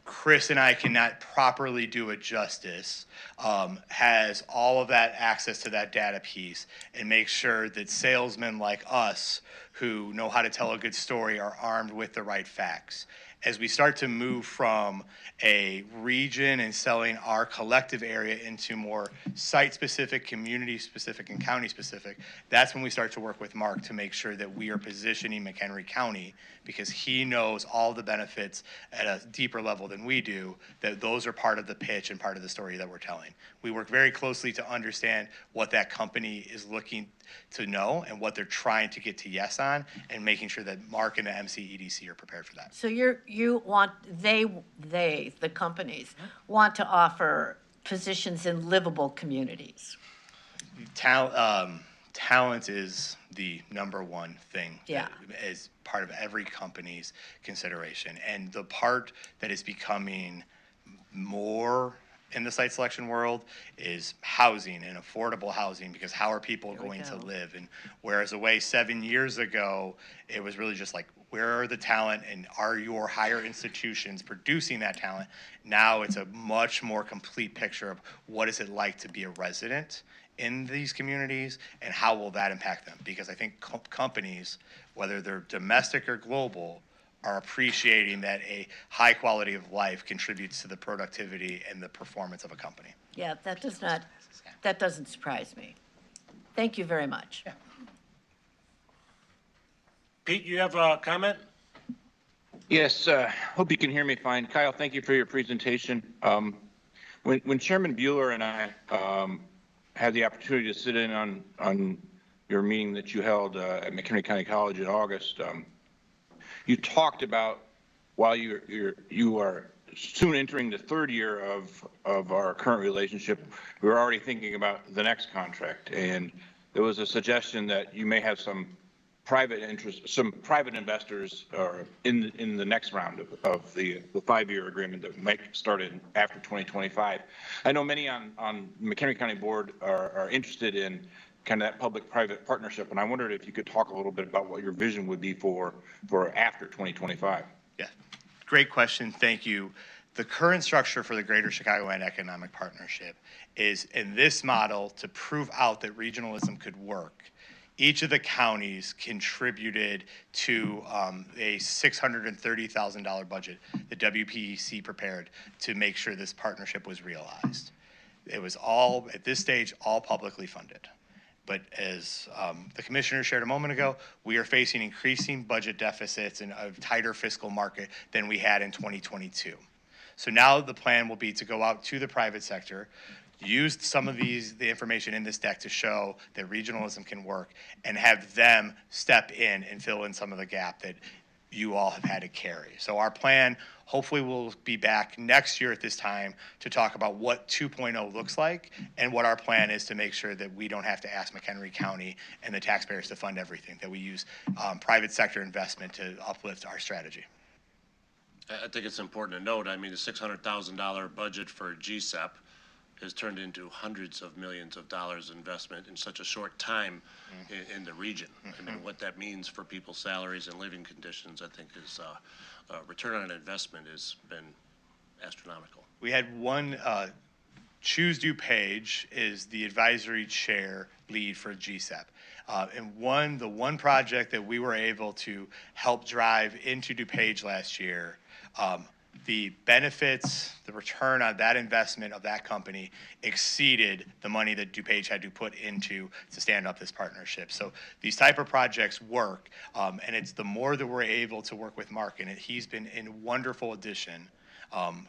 Chris and I cannot properly do it justice, has all of that access to that data piece and makes sure that salesmen like us who know how to tell a good story are armed with the right facts. As we start to move from a region and selling our collective area into more site-specific, community-specific, and county-specific, that's when we start to work with Mark to make sure that we are positioning McHenry County, because he knows all the benefits at a deeper level than we do, that those are part of the pitch and part of the story that we're telling. We work very closely to understand what that company is looking to know and what they're trying to get to yes on, and making sure that Mark and the MCEDC are prepared for that. So the companies want to offer positions in livable communities. Talent is the number one thing that is part of every company's consideration. And the part that is becoming more in the site selection world is housing and affordable housing, because how are people going to live? And whereas away 7 years ago, it was really just like, where are the talent and are your higher institutions producing that talent? Now it's a much more complete picture of what is it like to be a resident in these communities and how will that impact them? Because I think companies, whether they're domestic or global, are appreciating that a high quality of life contributes to the productivity and the performance of a company. Yeah, that doesn't surprise me. Thank you very much. Yeah. Pete, you have a comment? Yes, hope you can hear me fine. Kyle, thank you for your presentation. When Chairman Bueller and I had the opportunity to sit in on your meeting that you held at McHenry County College in August, you talked about while you are soon entering the third year of our current relationship, we were already thinking about the next contract. And there was a suggestion that you may have some some private investors are in the next round of the 5-year agreement that might start in after 2025. I know many on McHenry County Board are interested in kind of that public-private partnership, and I wondered if you could talk a little bit about what your vision would be for after 2025. Yeah, great question. Thank you. The current structure for the Greater Chicagoland Economic Partnership is in this model to prove out that regionalism could work. Each of the counties contributed to a $630,000 budget that WPEC prepared to make sure this partnership was realized. It was all, at this stage, all publicly funded. But as the commissioner shared a moment ago, we are facing increasing budget deficits and a tighter fiscal market than we had in 2022. So now the plan will be to go out to the private sector, use some of the information in this deck to show that regionalism can work, and have them step in and fill in some of the gap that you all have had to carry. So our plan, hopefully we'll be back next year at this time to talk about what 2.0 looks like and what our plan is to make sure that we don't have to ask McHenry County and the taxpayers to fund everything, that we use private sector investment to uplift our strategy. I think it's important to note, I mean, the $600,000 budget for GSEP has turned into hundreds of millions of dollars investment in such a short time in the region. I mean, what that means for people's salaries and living conditions, I think is return on investment has been astronomical. We had one, Choose DuPage is the advisory chair lead for GSEP. And the one project that we were able to help drive into DuPage last year, the benefits, the return on that investment of that company exceeded the money that DuPage had to put into to stand up this partnership. So these type of projects work, and it's the more that we're able to work with Mark, and he's been a wonderful addition,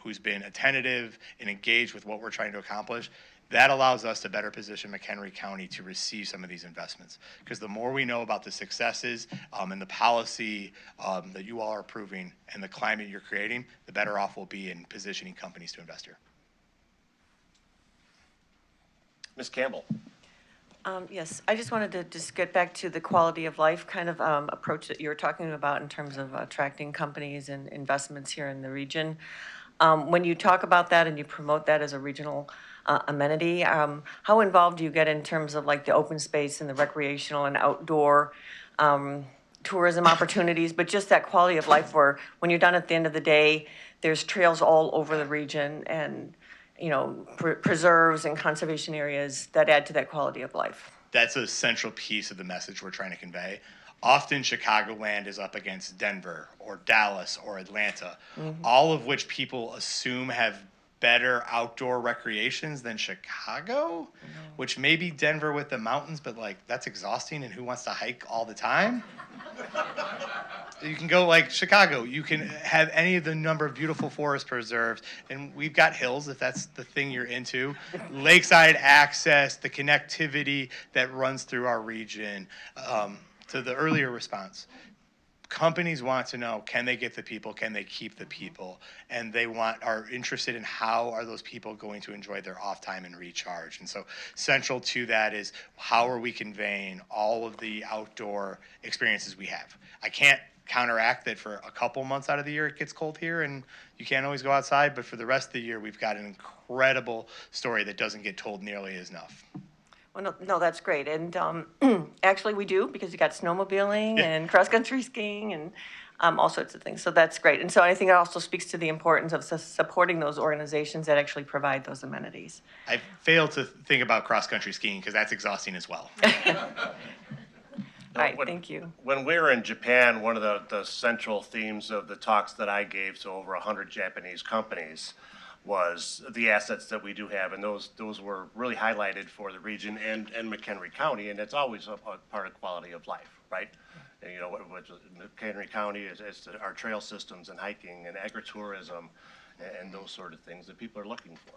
who's been attentive and engaged with what we're trying to accomplish. That allows us to better position McHenry County to receive some of these investments. Because the more we know about the successes and the policy that you all are approving and the climate you're creating, the better off we'll be in positioning companies to invest here. Ms. Campbell. Yes, I just wanted to just get back to the quality of life kind of approach that you were talking about in terms of attracting companies and investments here in the region. When you talk about that and you promote that as a regional amenity, how involved do you get in terms of like the open space and the recreational and outdoor tourism opportunities, but just that quality of life where when you're done at the end of the day, there's trails all over the region and, you know, preserves and conservation areas that add to that quality of life. That's a central piece of the message we're trying to convey. Often Chicagoland is up against Denver or Dallas or Atlanta, all of which people assume have better outdoor recreations than Chicago, which may be Denver with the mountains, but like that's exhausting, and who wants to hike all the time? You can go like Chicago. You can have any of the number of beautiful forest preserves, and we've got hills if that's the thing you're into. Lakeside access, the connectivity that runs through our region. To the earlier response, companies want to know, can they get the people, can they keep the people, and they are interested in how are those people going to enjoy their off time and recharge. And so central to that is how are we conveying all of the outdoor experiences we have. I can't counteract that for a couple months out of the year it gets cold here and you can't always go outside, but for the rest of the year we've got an incredible story that doesn't get told nearly enough. Well, no, that's great. And actually we do, because you got snowmobiling and cross-country skiing and all sorts of things. So that's great. And so I think it also speaks to the importance of supporting those organizations that actually provide those amenities. I fail to think about cross-country skiing because that's exhausting as well. All right, thank you. When we were in Japan, one of the central themes of the talks that I gave to over 100 Japanese companies was the assets that we do have, and those were really highlighted for the region and McHenry County, and it's always a part of quality of life, right? And, you know, what McHenry County is our trail systems and hiking and agritourism and those sort of things that people are looking for.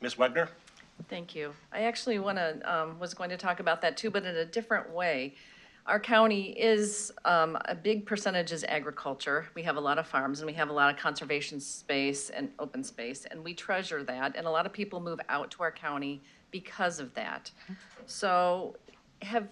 Ms. Wegner? Thank you. I actually was going to talk about that too, but in a different way. Our county is, a big percentage is agriculture. We have a lot of farms and we have a lot of conservation space and open space, and we treasure that. And a lot of people move out to our county because of that. So have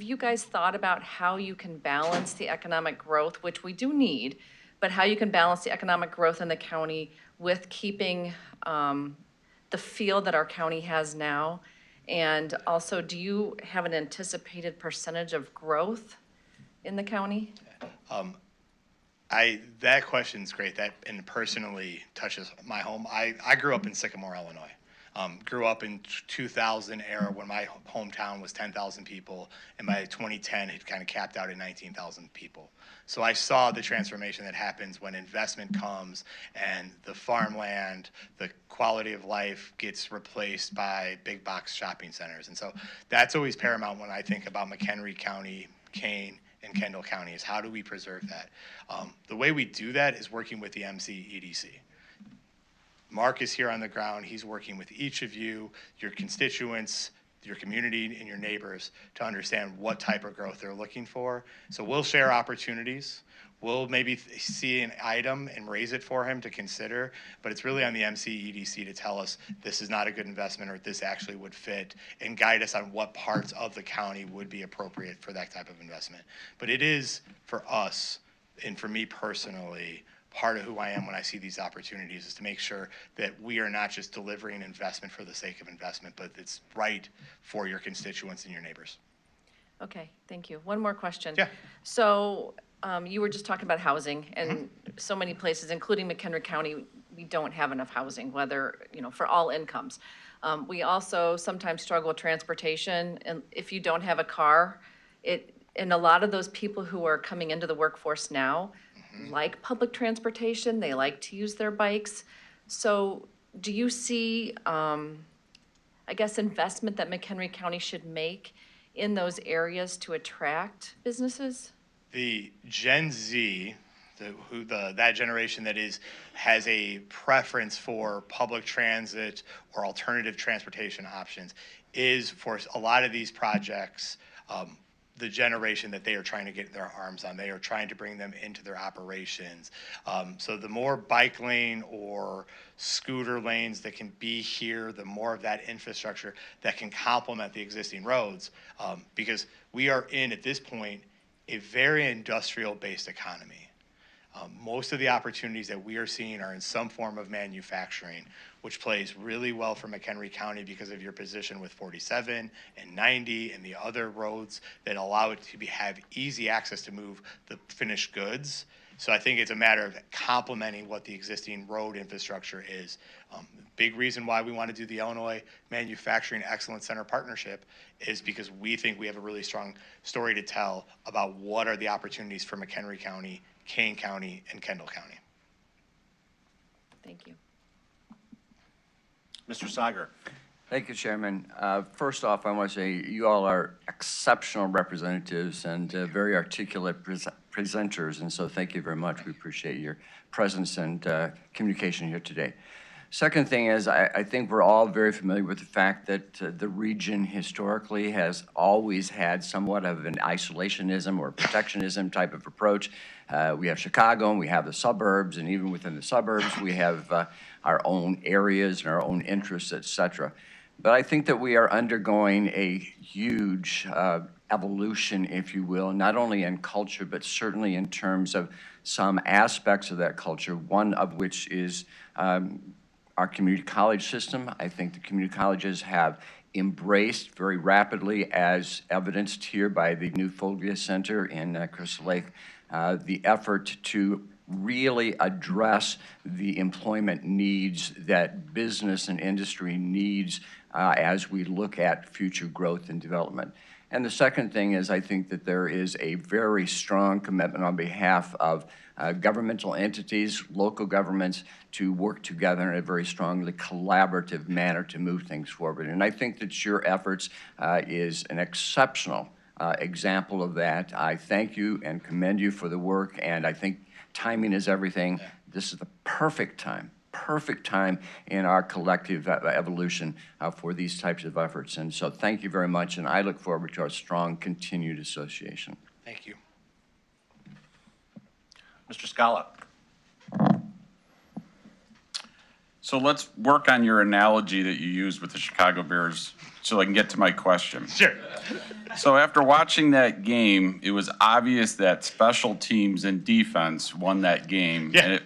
you guys thought about how you can balance the economic growth, which we do need, but how you can balance the economic growth in the county with keeping the feel that our county has now? And also, do you have an anticipated percentage of growth in the county? That question's great. That and personally touches my home. I grew up in Sycamore, Illinois. Grew up in 2000 era when my hometown was 10,000 people, and by 2010 it kind of capped out at 19,000 people. So I saw the transformation that happens when investment comes and the farmland, the quality of life gets replaced by big box shopping centers. And so that's always paramount when I think about McHenry County, Kane, and Kendall County is how do we preserve that? The way we do that is working with the MCEDC. Mark is here on the ground. He's working with each of you, your constituents, your community, and your neighbors to understand what type of growth they're looking for. So we'll share opportunities. We'll maybe see an item and raise it for him to consider, but it's really on the MCEDC to tell us this is not a good investment or this actually would fit and guide us on what parts of the county would be appropriate for that type of investment. But it is for us and for me personally, part of who I am when I see these opportunities is to make sure that we are not just delivering investment for the sake of investment, but it's right for your constituents and your neighbors. Okay, thank you. One more question. Yeah. So you were just talking about housing, and so many places, including McHenry County, we don't have enough housing, whether, for all incomes. We also sometimes struggle with transportation, and if you don't have a car, and a lot of those people who are coming into the workforce now like public transportation, they like to use their bikes. So do you see, investment that McHenry County should make in those areas to attract businesses? The Gen Z, that generation that has a preference for public transit or alternative transportation options is for a lot of these projects, the generation that they are trying to get their arms on. They are trying to bring them into their operations. So the more bike lane or scooter lanes that can be here, the more of that infrastructure that can complement the existing roads, because we are in, at this point, a very industrial-based economy. Most of the opportunities that we are seeing are in some form of manufacturing, which plays really well for McHenry County because of your position with 47 and 90 and the other roads that allow it to have easy access to move the finished goods. So I think it's a matter of complementing what the existing road infrastructure is. Big reason why we want to do the Illinois Manufacturing Excellence Center partnership is because we think we have a really strong story to tell about what are the opportunities for McHenry County, Kane County, and Kendall County. Thank you. Mr. Sager. Thank you, Chairman. First off, I want to say you all are exceptional representatives and very articulate presenters, and so thank you very much. We appreciate your presence and communication here today. Second thing is, I think we're all very familiar with the fact that the region historically has always had somewhat of an isolationism or protectionism type of approach. We have Chicago and we have the suburbs, and even within the suburbs, we have our own areas and our own interests, et cetera. But I think that we are undergoing a huge evolution, if you will, not only in culture, but certainly in terms of some aspects of that culture, one of which is our community college system. I think the community colleges have embraced very rapidly, as evidenced here by the new Foglia Center in Crystal Lake, the effort to really address the employment needs that business and industry needs as we look at future growth and development. And the second thing is, I think that there is a very strong commitment on behalf of governmental entities, local governments, to work together in a very strongly collaborative manner to move things forward. And I think that your efforts is an exceptional example of that. I thank you and commend you for the work, and I think timing is everything. This is the perfect time in our collective evolution for these types of efforts. And so thank you very much, and I look forward to our strong continued association. Thank you. Mr. Scala. So let's work on your analogy that you used with the Chicago Bears so I can get to my question. Sure. So after watching that game, it was obvious that special teams and defense won that game. Yeah. And it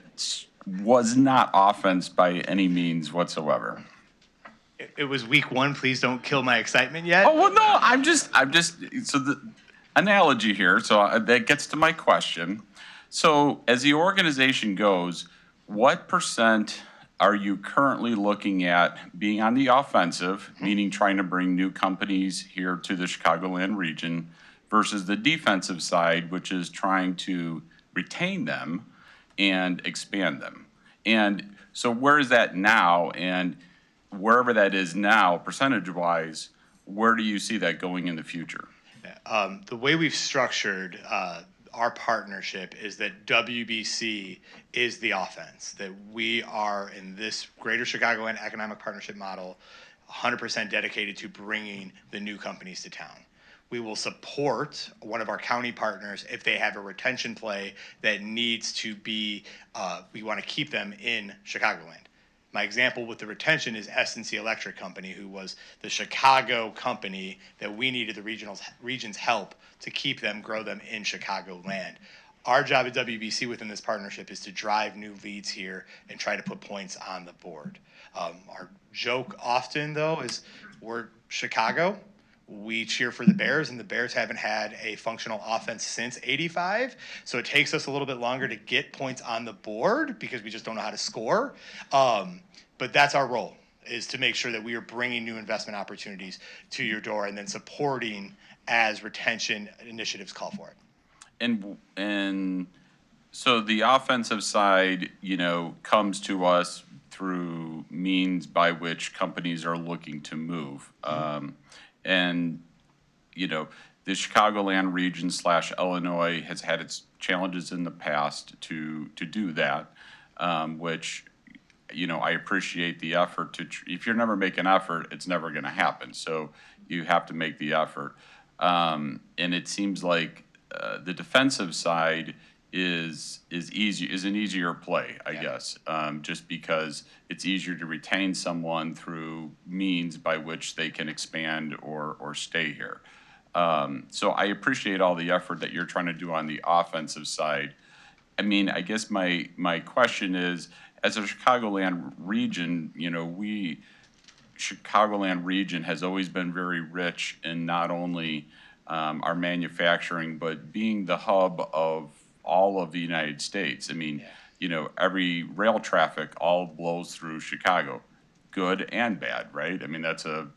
was not offense by any means whatsoever. It was week 1. Please don't kill my excitement yet. Oh, well, no, I'm just, so the analogy here, so that gets to my question. So as the organization goes, what percent are you currently looking at being on the offensive, meaning trying to bring new companies here to the Chicagoland region, versus the defensive side, which is trying to retain them and expand them? And so where is that now? And wherever that is now, percentage-wise, where do you see that going in the future? The way we've structured our partnership is that WBC is the offense, that we are in this Greater Chicagoland Economic Partnership model 100% dedicated to bringing the new companies to town. We will support one of our county partners if they have a retention play that needs to be, we want to keep them in Chicagoland. My example with the retention is S&C Electric Company, who was the Chicago company that we needed the region's help to keep them, grow them in Chicagoland. Our job at WBC within this partnership is to drive new leads here and try to put points on the board. Our joke often, though, is we're Chicago. We cheer for the Bears, and the Bears haven't had a functional offense since '85. So it takes us a little bit longer to get points on the board because we just don't know how to score. But that's our role, is to make sure that we are bringing new investment opportunities to your door and then supporting as retention initiatives call for it. And so the offensive side, comes to us through means by which companies are looking to move. And, the Chicagoland region / Illinois has had its challenges in the past to do that, which, I appreciate the effort if you're never making effort, it's never going to happen. So you have to make the effort. And it seems like the defensive side is an easier play, I guess, just because it's easier to retain someone through means by which they can expand or stay here. So I appreciate all the effort that you're trying to do on the offensive side. I mean, I guess my question is, as a Chicagoland region, Chicagoland region has always been very rich in not only our manufacturing, but being the hub of all of the United States. I mean, every rail traffic all blows through Chicago, good and bad, right? I mean, that's a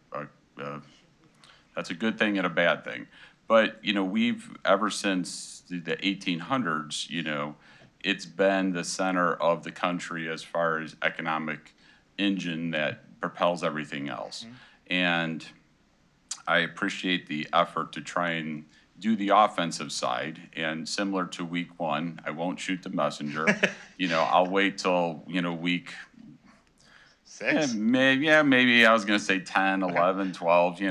good thing and a bad thing. But, we've, ever since the 1800s, it's been the center of the country as far as economic engine that propels everything else. Mm-hmm. And I appreciate the effort to try and do the offensive side, and similar to week 1, I won't shoot the messenger. I'll wait till, week 6? Maybe I was going to say 10, 11, 12,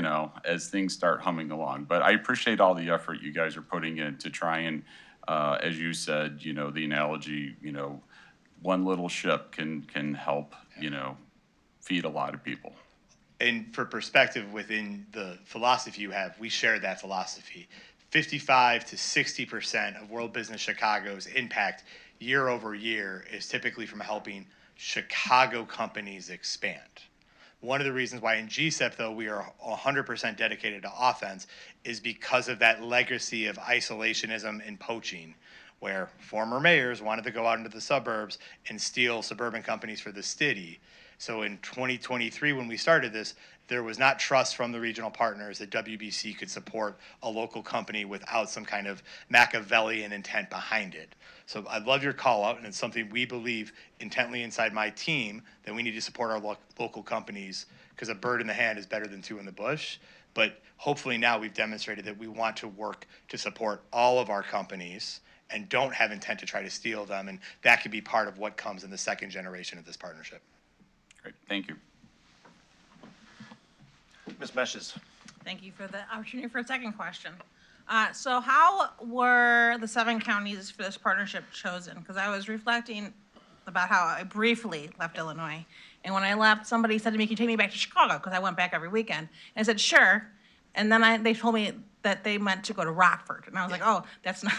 as things start humming along. But I appreciate all the effort you guys are putting in to try and, as you said, the analogy, one little ship can help, feed a lot of people. And for perspective, within the philosophy you have, we share that philosophy. 55 to 60% of World Business Chicago's impact year over year is typically from helping Chicago companies expand. One of the reasons why in GSEP, though, we are 100% dedicated to offense is because of that legacy of isolationism and poaching, where former mayors wanted to go out into the suburbs and steal suburban companies for the city. So in 2023, when we started this, there was not trust from the regional partners that WBC could support a local company without some kind of Machiavellian intent behind it. So I love your call out, and it's something we believe intently inside my team, that we need to support our local companies, because a bird in the hand is better than 2 in the bush. But hopefully now we've demonstrated that we want to work to support all of our companies and don't have intent to try to steal them, and that could be part of what comes in the second generation of this partnership. Great, thank you. Ms. Meshes. Thank you for the opportunity for a second question. So how were the 7 counties for this partnership chosen? Because I was reflecting about how I briefly left Illinois. And when I left, somebody said to me, "Can you take me back to Chicago?" Because I went back every weekend. And I said, "Sure." And then they told me that they meant to go to Rockford. And I was like, "Oh, that's not,"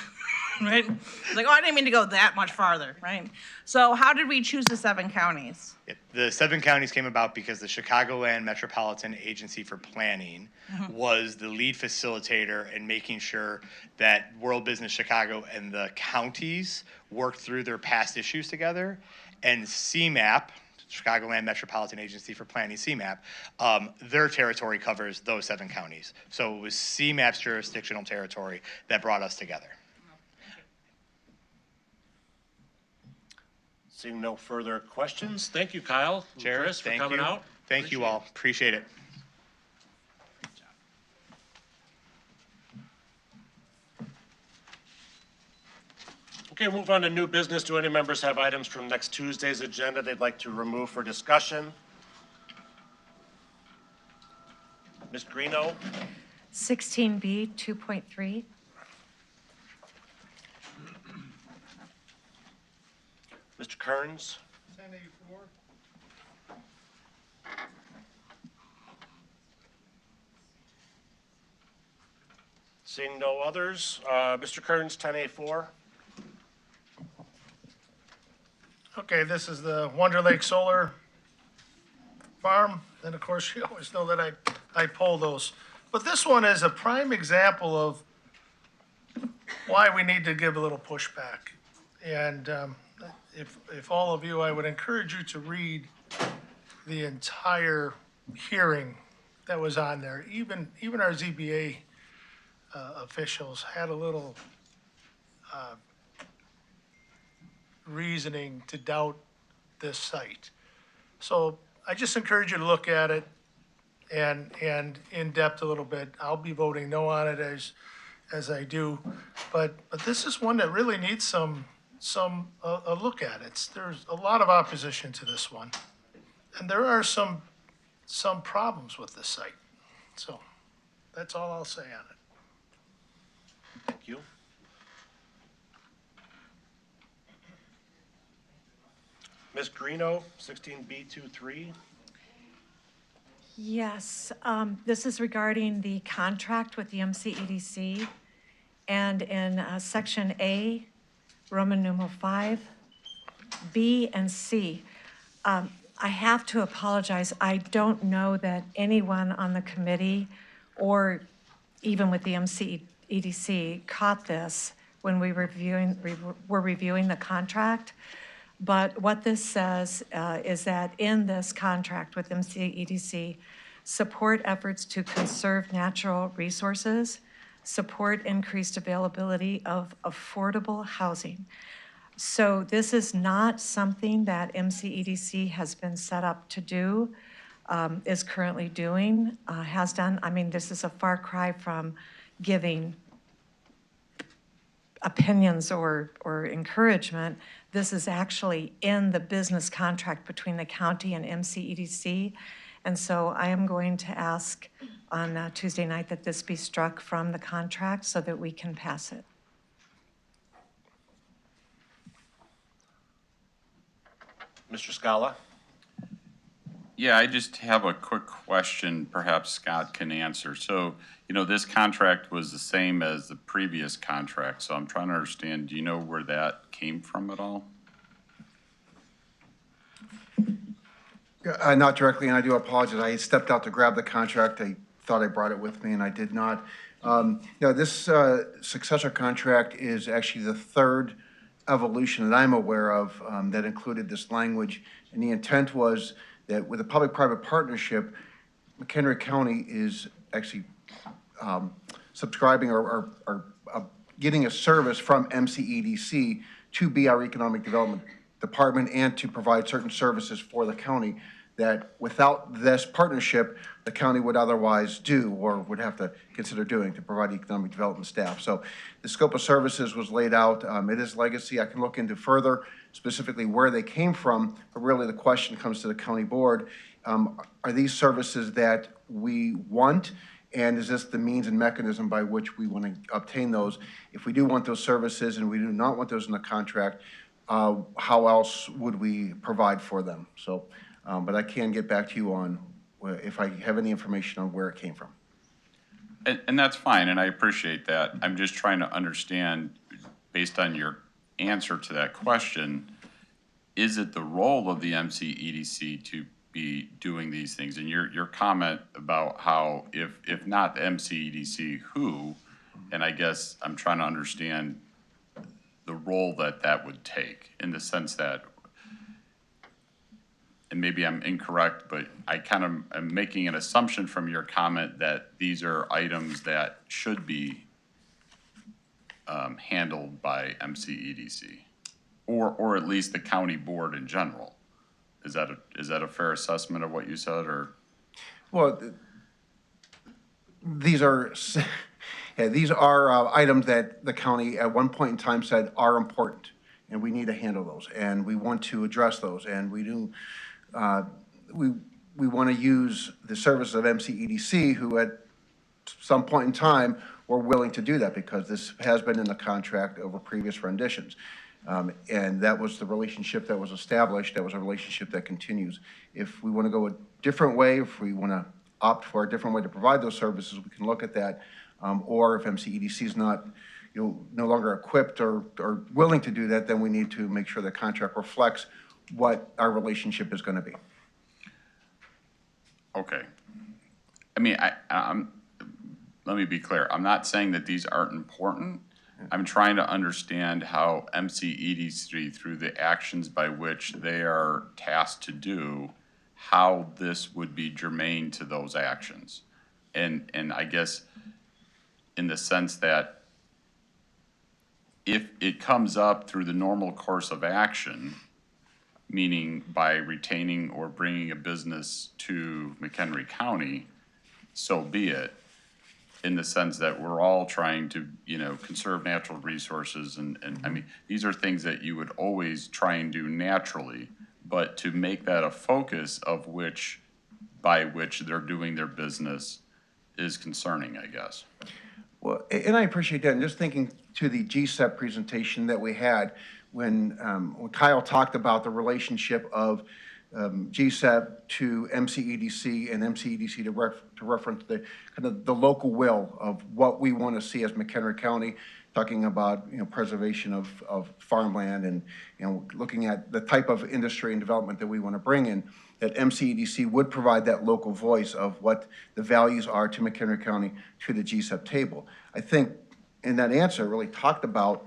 right? Like, "Oh, I didn't mean to go that much farther," right? So how did we choose the 7 counties? The 7 counties came about because the Chicagoland Metropolitan Agency for Planning was the lead facilitator in making sure that World Business Chicago and the counties worked through their past issues together. And CMAP, Chicagoland Metropolitan Agency for Planning, CMAP, their territory covers those 7 counties. So it was CMAP's jurisdictional territory that brought us together. Seeing no further questions, thank you, Kyle. Chair, Chris, for thank coming you. out. Thank you all. Appreciate it. Okay, move on to new business. Do any members have items from next Tuesday's agenda they'd like to remove for discussion? Ms. Greeno? 16B 2.3. Mr. Kearns? 1084. Seeing no others, Mr. Kearns, 10A4. Okay, this is the Wonder Lake Solar Farm, and of course, you always know that I pull those. But this one is a prime example of why we need to give a little pushback. And if all of you, I would encourage you to read the entire hearing that was on there. Even our ZBA officials had a little reasoning to doubt this site. So I just encourage you to look at it and in depth a little bit. I'll be voting no on it as I do, but this is one that really needs a look at it. There's a lot of opposition to this one, and there are some problems with this site. So that's all I'll say on it. Thank you. Ms. Greeno, 16B23. Yes, this is regarding the contract with the MCEDC. And in Section A, Roman numeral 5, B and C, I have to apologize. I don't know that anyone on the committee or even with the MCEDC caught this when we were reviewing the contract. But what this says is that in this contract with MCEDC, support efforts to conserve natural resources, support increased availability of affordable housing. So this is not something that MCEDC has been set up to do, is currently doing, has done. I mean, this is a far cry from giving opinions or encouragement. This is actually in the business contract between the county and MCEDC. And so I am going to ask on Tuesday night that this be struck from the contract so that we can pass it. Mr. Scala? Yeah, I just have a quick question perhaps Scott can answer. So, you know, this contract was the same as the previous contract, so I'm trying to understand, do you know where that came from at all? Not directly, and I do apologize. I stepped out to grab the contract. I thought I brought it with me, and I did not. This successor contract is actually the third evolution that I'm aware of that included this language. And the intent was that with a public-private partnership, McHenry County is actually subscribing or getting a service from MCEDC to be our economic development department and to provide certain services for the county that without this partnership, the county would otherwise do or would have to consider doing to provide economic development staff. So the scope of services was laid out. It is legacy. I can look into further specifically where they came from, but really the question comes to the county board. Are these services that we want? And is this the means and mechanism by which we want to obtain those? If we do want those services and we do not want those in the contract, how else would we provide for them? So, but I can get back to you on if I have any information on where it came from. And that's fine, and I appreciate that. I'm just trying to understand, based on your answer to that question, is it the role of the MCEDC to be doing these things? And your comment about how if not the MCEDC, who? And I guess I'm trying to understand the role that that would take, in the sense that, and maybe I'm incorrect, but I kind of am making an assumption from your comment that these are items that should be handled by MCEDC, or at least the county board in general. Is that a fair assessment of what you said, or? Well, these are items that the county at one point in time said are important, and we need to handle those, and we want to address those, and we do. We want to use the service of MCEDC, who at some point in time were willing to do that, because this has been in the contract over previous renditions. And that was the relationship that was established. That was a relationship that continues. If we want to go a different way, if we want to opt for a different way to provide those services, we can look at that. Or if MCEDC is not, no longer equipped or willing to do that, then we need to make sure the contract reflects what our relationship is going to be. Okay. I mean, let me be clear. I'm not saying that these aren't important. I'm trying to understand how MCEDC, through the actions by which they are tasked to do, how this would be germane to those actions. And I guess in the sense that if it comes up through the normal course of action, meaning by retaining or bringing a business to McHenry County, so be it, in the sense that we're all trying to, conserve natural resources. And I mean, these are things that you would always try and do naturally, but to make that a focus of by which they're doing their business is concerning, I guess. Well, and I appreciate that. And just thinking to the GSEP presentation that we had, when Kyle talked about the relationship of GSEP to MCEDC and MCEDC to reference the kind of the local will of what we want to see as McHenry County, talking about preservation of farmland and looking at the type of industry and development that we want to bring in, that MCEDC would provide that local voice of what the values are to McHenry County to the GSEP table. I think in that answer really talked about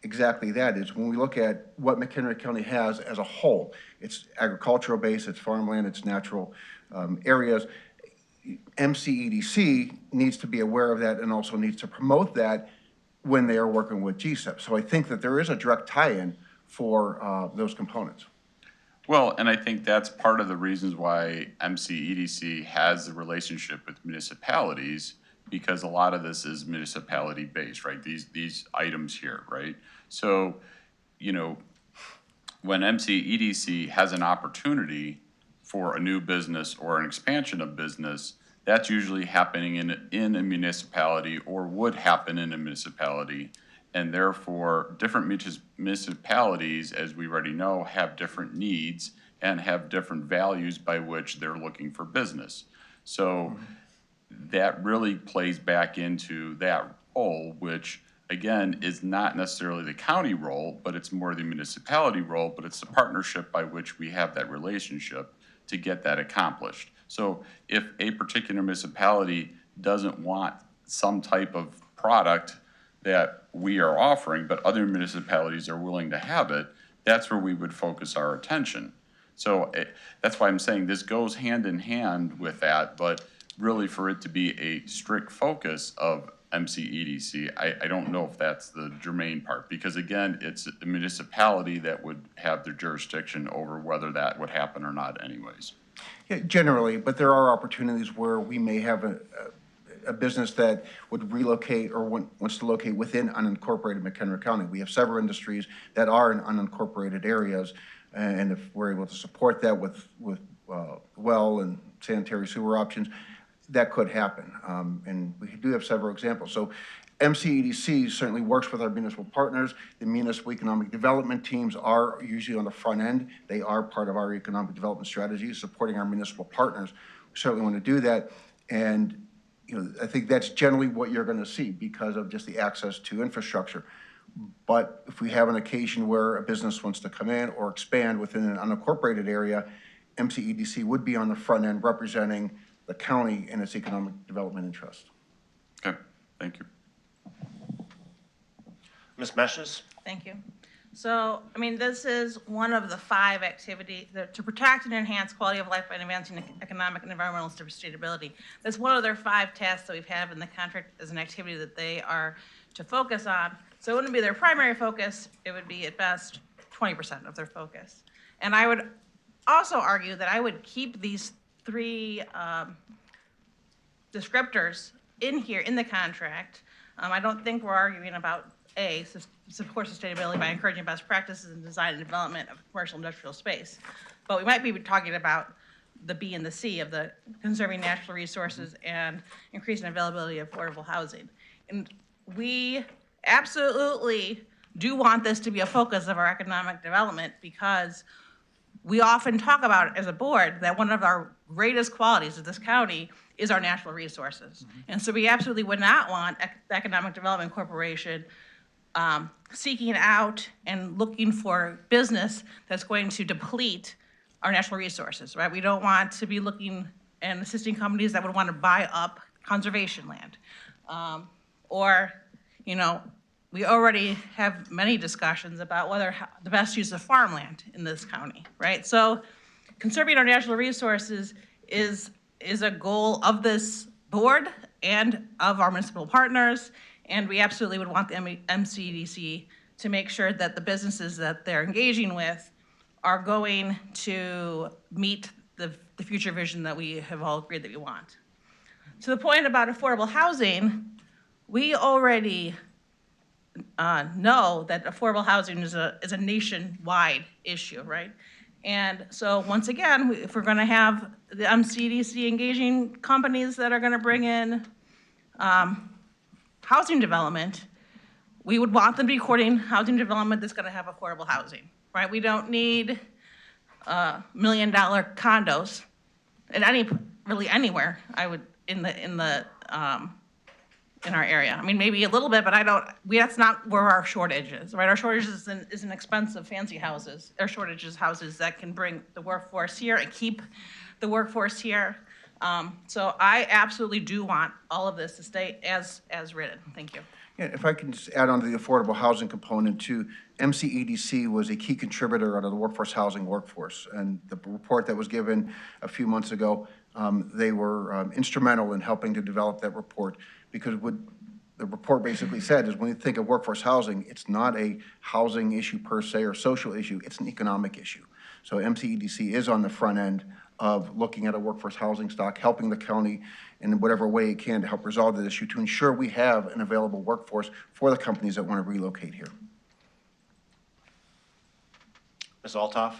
exactly that. Is when we look at what McHenry County has as a whole, it's agricultural base, it's farmland, it's natural areas. MCEDC needs to be aware of that and also needs to promote that when they are working with GSEP. So I think that there is a direct tie-in for those components. Well, and I think that's part of the reasons why MCEDC has the relationship with municipalities, because a lot of this is municipality based, right? These items here, right? So, when MCEDC has an opportunity for a new business or an expansion of business, that's usually happening in a municipality or would happen in a municipality. And therefore, different municipalities, as we already know, have different needs and have different values by which they're looking for business. So that really plays back into that role, which again is not necessarily the county role, but it's more the municipality role, but it's the partnership by which we have that relationship to get that accomplished. So if a particular municipality doesn't want some type of product that we are offering, but other municipalities are willing to have it, that's where we would focus our attention. So that's why I'm saying this goes hand in hand with that, but really for it to be a strict focus of MCEDC, I don't know if that's the germane part, because again, it's the municipality that would have the jurisdiction over whether that would happen or not anyways. Yeah, generally, but there are opportunities where we may have a business that would relocate or wants to locate within unincorporated McHenry County. We have several industries that are in unincorporated areas, and if we're able to support that with well and sanitary sewer options, that could happen. And we do have several examples. So MCEDC certainly works with our municipal partners. The municipal economic development teams are usually on the front end. They are part of our economic development strategy, supporting our municipal partners. We certainly want to do that. And I think that's generally what you're going to see because of just the access to infrastructure. But if we have an occasion where a business wants to come in or expand within an unincorporated area, MCEDC would be on the front end representing the county and its economic development interest. Okay, thank you. Ms. Meshes? Thank you. So, I mean, this is one of the 5 activities to protect and enhance quality of life by advancing economic and environmental sustainability. That's one of their 5 tasks that we've had in the contract as an activity that they are to focus on. So it wouldn't be their primary focus. It would be at best 20% of their focus. And I would also argue that I would keep these 3 descriptors in here in the contract. I don't think we're arguing about support sustainability by encouraging best practices in design and development of commercial industrial space. But we might be talking about the B and the C of the conserving natural resources and increasing availability of affordable housing. And we absolutely do want this to be a focus of our economic development because we often talk about as a board that one of our greatest qualities of this county is our natural resources. And so we absolutely would not want the Economic Development Corporation seeking out and looking for business that's going to deplete our natural resources, right? We don't want to be looking and assisting companies that would want to buy up conservation land. We already have many discussions about whether the best use of farmland in this county, right? So conserving our natural resources is a goal of this board and of our municipal partners, and we absolutely would want the MCDC to make sure that the businesses that they're engaging with are going to meet the future vision that we have all agreed that we want. To the point about affordable housing, we already know that affordable housing is a nationwide issue, right? And so once again, if we're gonna have the MCDC engaging companies that are gonna bring in housing development, we would want them to be courting housing development that's gonna have affordable housing, right? We don't need $1 million condos really anywhere, I would, in our area. I mean, maybe a little bit, but that's not where our shortage is, right? Our shortage isn't expensive, fancy houses. Our shortage is houses that can bring the workforce here and keep the workforce here. So I absolutely do want all of this to stay as written. Thank you. Yeah, if I can just add on to the affordable housing component too, MCEDC was a key contributor out of the workforce housing workforce. And the report that was given a few months ago, they were instrumental in helping to develop that report, because what the report basically said is when you think of workforce housing, it's not a housing issue per se or social issue, it's an economic issue. So MCEDC is on the front end of looking at a workforce housing stock, helping the county in whatever way it can to help resolve the issue, to ensure we have an available workforce for the companies that want to relocate here. Ms. Altoff?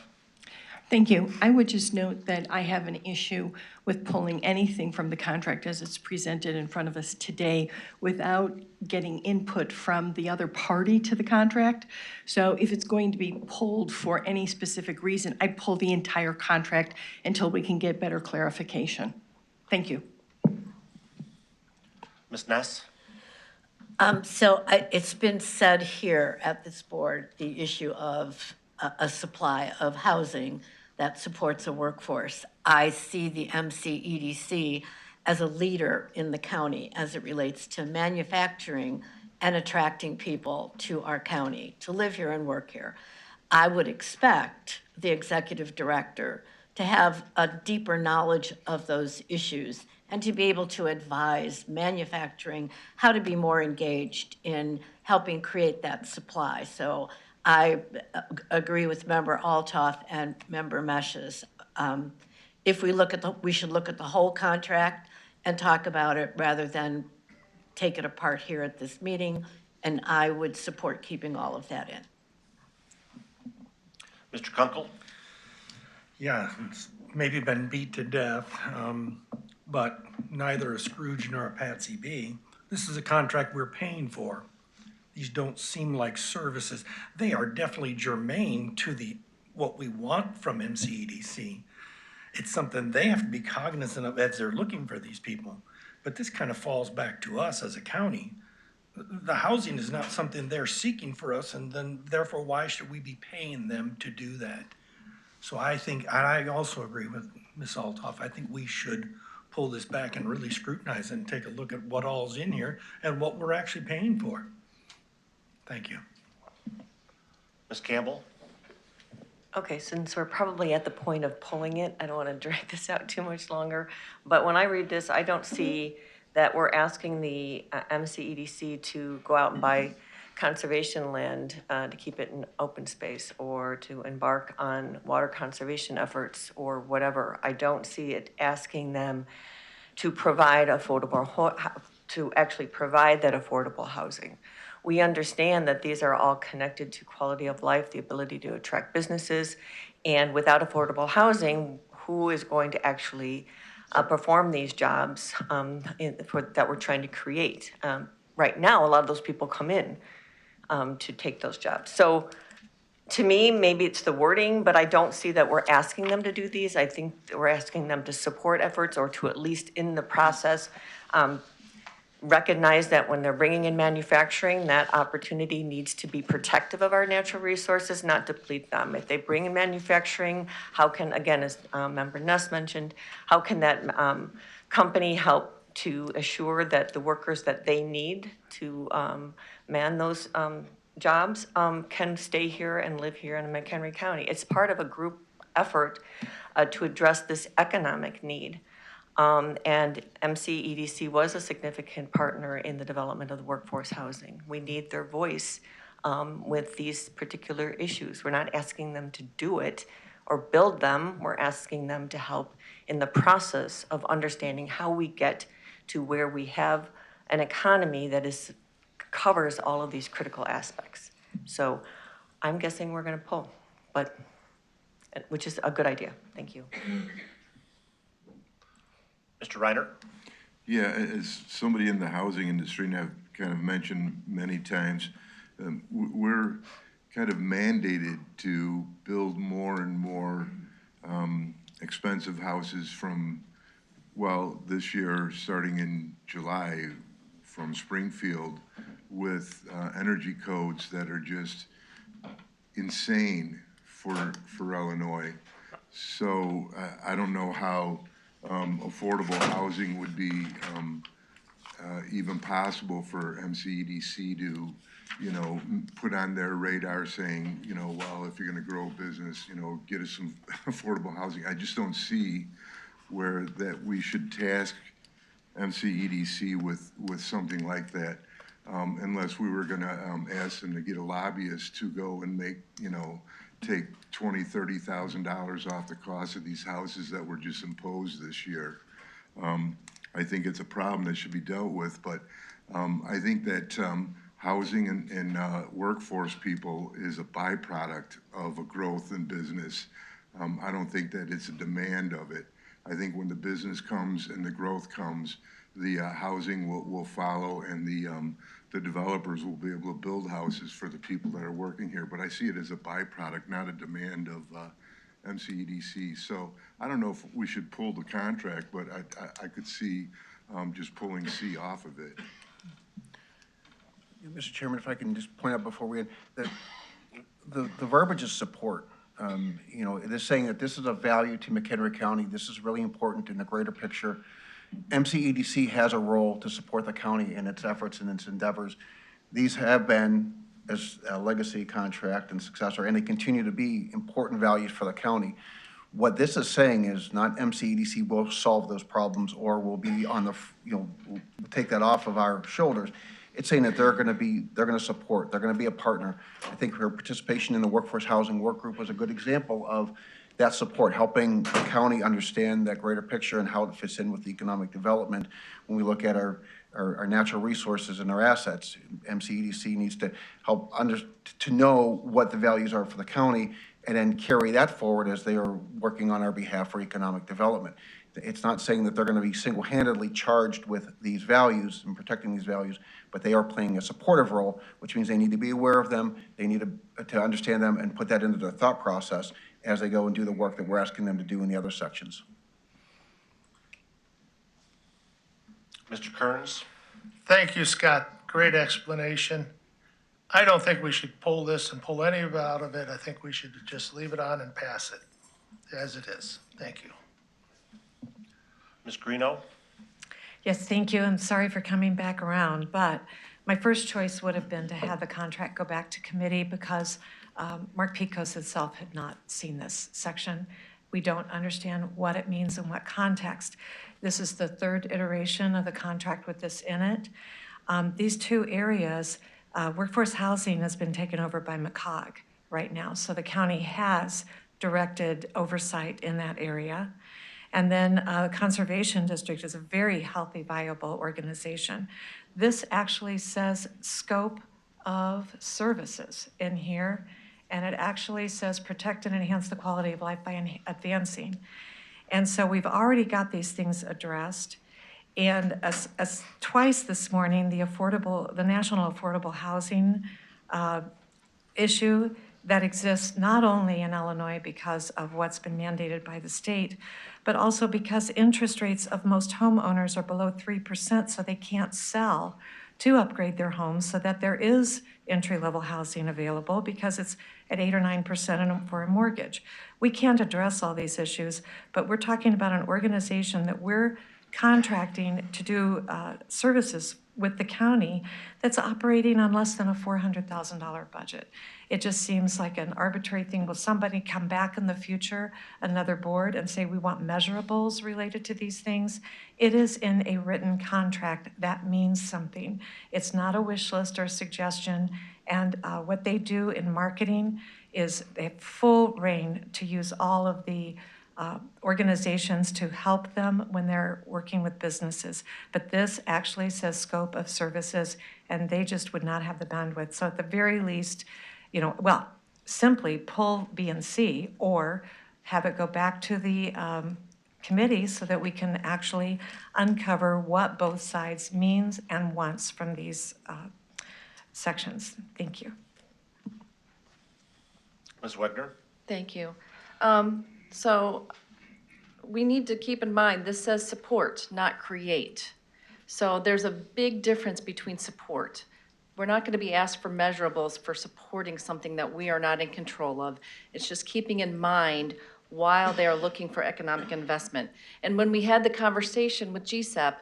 Thank you. I would just note that I have an issue with pulling anything from the contract as it's presented in front of us today without getting input from the other party to the contract. So if it's going to be pulled for any specific reason, I'd pull the entire contract until we can get better clarification. Thank you. Ms. Ness? It's been said here at this board, the issue of a supply of housing that supports a workforce. I see the MCEDC as a leader in the county as it relates to manufacturing and attracting people to our county to live here and work here. I would expect the executive director to have a deeper knowledge of those issues and to be able to advise manufacturing how to be more engaged in helping create that supply. So I agree with Member Altoff and Member Meshes. If we should look at the whole contract and talk about it rather than take it apart here at this meeting, and I would support keeping all of that in. Mr. Kunkel? Yeah, it's maybe been beat to death, but neither a Scrooge nor a Patsy B This is a contract we're paying for. These don't seem like services. They are definitely germane to what we want from MCEDC. It's something they have to be cognizant of as they're looking for these people. But this kind of falls back to us as a county. The housing is not something they're seeking for us, and then therefore why should we be paying them to do that? So I think, and I also agree with Ms. Altoff, I think we should pull this back and really scrutinize it and take a look at what all's in here and what we're actually paying for. Thank you. Ms. Campbell? Okay, since we're probably at the point of pulling it, I don't want to drag this out too much longer, but when I read this, I don't see that we're asking the MCEDC to go out and buy conservation land to keep it in open space or to embark on water conservation efforts or whatever. I don't see it asking them to provide to actually provide that affordable housing. We understand that these are all connected to quality of life, the ability to attract businesses, and without affordable housing, who is going to actually perform these jobs that we're trying to create? Right now, a lot of those people come in to take those jobs. So to me, maybe it's the wording, but I don't see that we're asking them to do these. I think that we're asking them to support efforts or to at least in the process recognize that when they're bringing in manufacturing, that opportunity needs to be protective of our natural resources, not deplete them. If they bring in manufacturing, how can, again, as Member Ness mentioned, how can that company help to assure that the workers that they need to man those jobs can stay here and live here in McHenry County? It's part of a group effort to address this economic need. And MCEDC was a significant partner in the development of the workforce housing. We need their voice with these particular issues. We're not asking them to do it or build them. We're asking them to help in the process of understanding how we get to where we have an economy that covers all of these critical aspects. So I'm guessing we're going to pull, which is a good idea. Thank you. Mr. Reiner? Yeah, as somebody in the housing industry, and I've kind of mentioned many times, we're kind of mandated to build more and more expensive houses from, well, this year, starting in July, from Springfield, with energy codes that are just insane for Illinois. So I don't know how affordable housing would be even possible for MCEDC to, put on their radar saying, well, if you're going to grow a business, get us some affordable housing. I just don't see where that we should task MCEDC with something like that, unless we were going to ask them to get a lobbyist to go and make, take $20,000, $30,000 off the cost of these houses that were just imposed this year. I think it's a problem that should be dealt with, but I think that housing and workforce people is a byproduct of a growth in business. I don't think that it's a demand of it. I think when the business comes and the growth comes, the housing will follow, and the developers will be able to build houses for the people that are working here. But I see it as a byproduct, not a demand of MCEDC. So I don't know if we should pull the contract, but I could see just pulling C off of it. Mr. Chairman, if I can just point out before we end, that the verbiage is support. It is saying that this is a value to McHenry County. This is really important in the greater picture. MCEDC has a role to support the county in its efforts and its endeavors. These have been, as a legacy contract and successor, and they continue to be important values for the county. What this is saying is not MCEDC will solve those problems or will be on the, take that off of our shoulders. It's saying that they're going to support, they're going to be a partner. I think her participation in the workforce housing work group was a good example of that support, helping the county understand that greater picture and how it fits in with economic development. When we look at our natural resources and our assets, MCEDC needs to help to know what the values are for the county and then carry that forward as they are working on our behalf for economic development. It's not saying that they're going to be single-handedly charged with these values and protecting these values, but they are playing a supportive role, which means they need to be aware of them, they need to understand them and put that into their thought process as they go and do the work that we're asking them to do in the other sections. Mr. Kearns? Thank you, Scott. Great explanation. I don't think we should pull this and pull any out of it. I think we should just leave it on and pass it as it is. Thank you. Ms. Greeno? Yes, thank you. I'm sorry for coming back around, but my first choice would have been to have the contract go back to committee because Mark Picos himself had not seen this section. We don't understand what it means in what context. This is the third iteration of the contract with this in it. These two areas, workforce housing has been taken over by McCog right now, so the county has directed oversight in that area. And then the Conservation District is a very healthy, viable organization. This actually says scope of services in here, and it actually says protect and enhance the quality of life by advancing. And so we've already got these things addressed. And as twice this morning, the National Affordable Housing issue that exists not only in Illinois because of what's been mandated by the state, but also because interest rates of most homeowners are below 3%, so they can't sell to upgrade their homes so that there is entry-level housing available because it's at 8 or 9% for a mortgage. We can't address all these issues, but we're talking about an organization that we're contracting to do services with the county that's operating on less than a $400,000 budget. It just seems like an arbitrary thing. Will somebody come back in the future, another board, and say we want measurables related to these things? It is in a written contract. That means something. It's not a wish list or suggestion. And what they do in marketing is they have full reign to use all of the organizations to help them when they're working with businesses. But this actually says scope of services, and they just would not have the bandwidth. So at the very least, simply pull B and C or have it go back to the committee so that we can actually uncover what both sides means and wants from these sections. Thank you. Ms. Wegner? Thank you. So we need to keep in mind, this says support, not create. So there's a big difference between support. We're not going to be asked for measurables for supporting something that we are not in control of. It's just keeping in mind while they are looking for economic investment. And when we had the conversation with GSEP,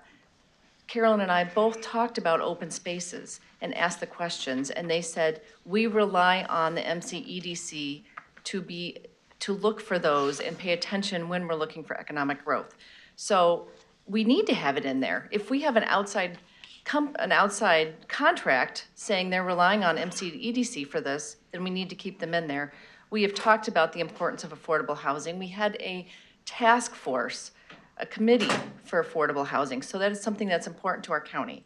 Carolyn and I both talked about open spaces and asked the questions, and they said, we rely on the MCEDC to look for those and pay attention when we're looking for economic growth. So we need to have it in there. If we have an outside contract saying they're relying on MCEDC for this, then we need to keep them in there. We have talked about the importance of affordable housing. We had a task force, a committee for affordable housing. So that is something that's important to our county.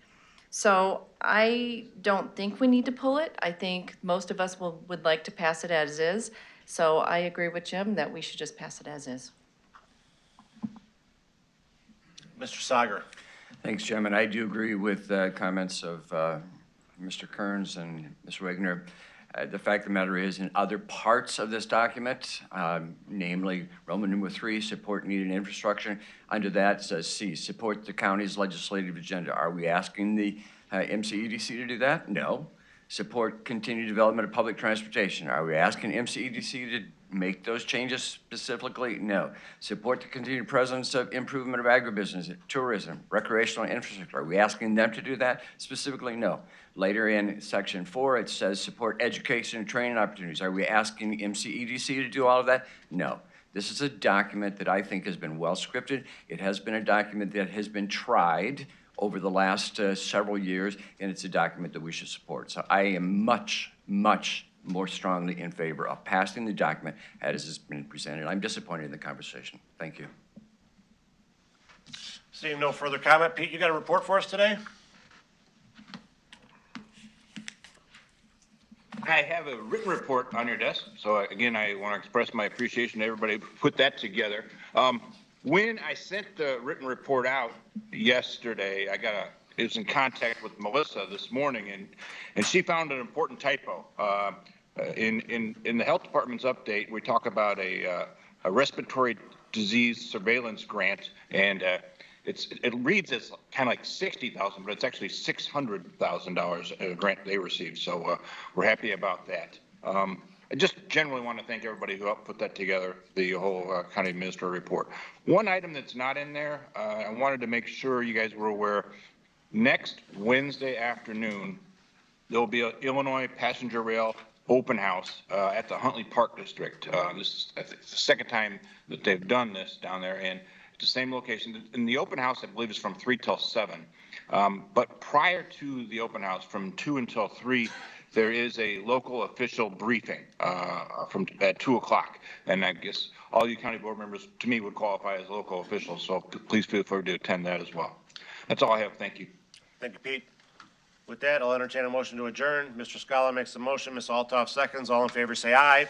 So I don't think we need to pull it. I think most of us would like to pass it as is. So I agree with Jim that we should just pass it as is. Mr. Sager? Thanks, Jim, and I do agree with comments of Mr. Kearns and Ms. Wegner. The fact of the matter is, in other parts of this document, namely Roman numeral 3, support needed infrastructure, under that it says C, support the county's legislative agenda. Are we asking the MCEDC to do that? No. Support continued development of public transportation. Are we asking MCEDC to make those changes specifically? No. Support the continued presence of improvement of agribusiness, tourism, recreational infrastructure. Are we asking them to do that specifically? No. Later in section 4, it says support education and training opportunities. Are we asking MCEDC to do all of that? No. This is a document that I think has been well scripted. It has been a document that has been tried over the last several years, and it's a document that we should support. So I am much, much more strongly in favor of passing the document as it's been presented. I'm disappointed in the conversation. Thank you. Seeing no further comment, Pete, you got a report for us today? I have a written report on your desk, so again, I want to express my appreciation to everybody who put that together. When I sent the written report out yesterday, it was in contact with Melissa this morning, and she found an important typo. In the health department's update, we talk about a respiratory disease surveillance grant, and it reads as kind of like $60,000, but it's actually $600,000 grant they received. So we're happy about that. I just generally want to thank everybody who helped put that together, the whole county administrator report. One item that's not in there, I wanted to make sure you guys were aware. Next Wednesday afternoon, there'll be an Illinois passenger rail open house at the Huntley Park District. This is, I think, the second time that they've done this down there, and it's the same location. In the open house, I believe, is from 3 till 7. But prior to the open house, from 2 until 3, there is a local official briefing at 2 o'clock. And I guess all you county board members, to me, would qualify as local officials. So please feel free to attend that as well. That's all I have. Thank you. Thank you, Pete. With that, I'll entertain a motion to adjourn. Mr. Scala makes the motion. Ms. Altoff seconds. All in favor, say aye.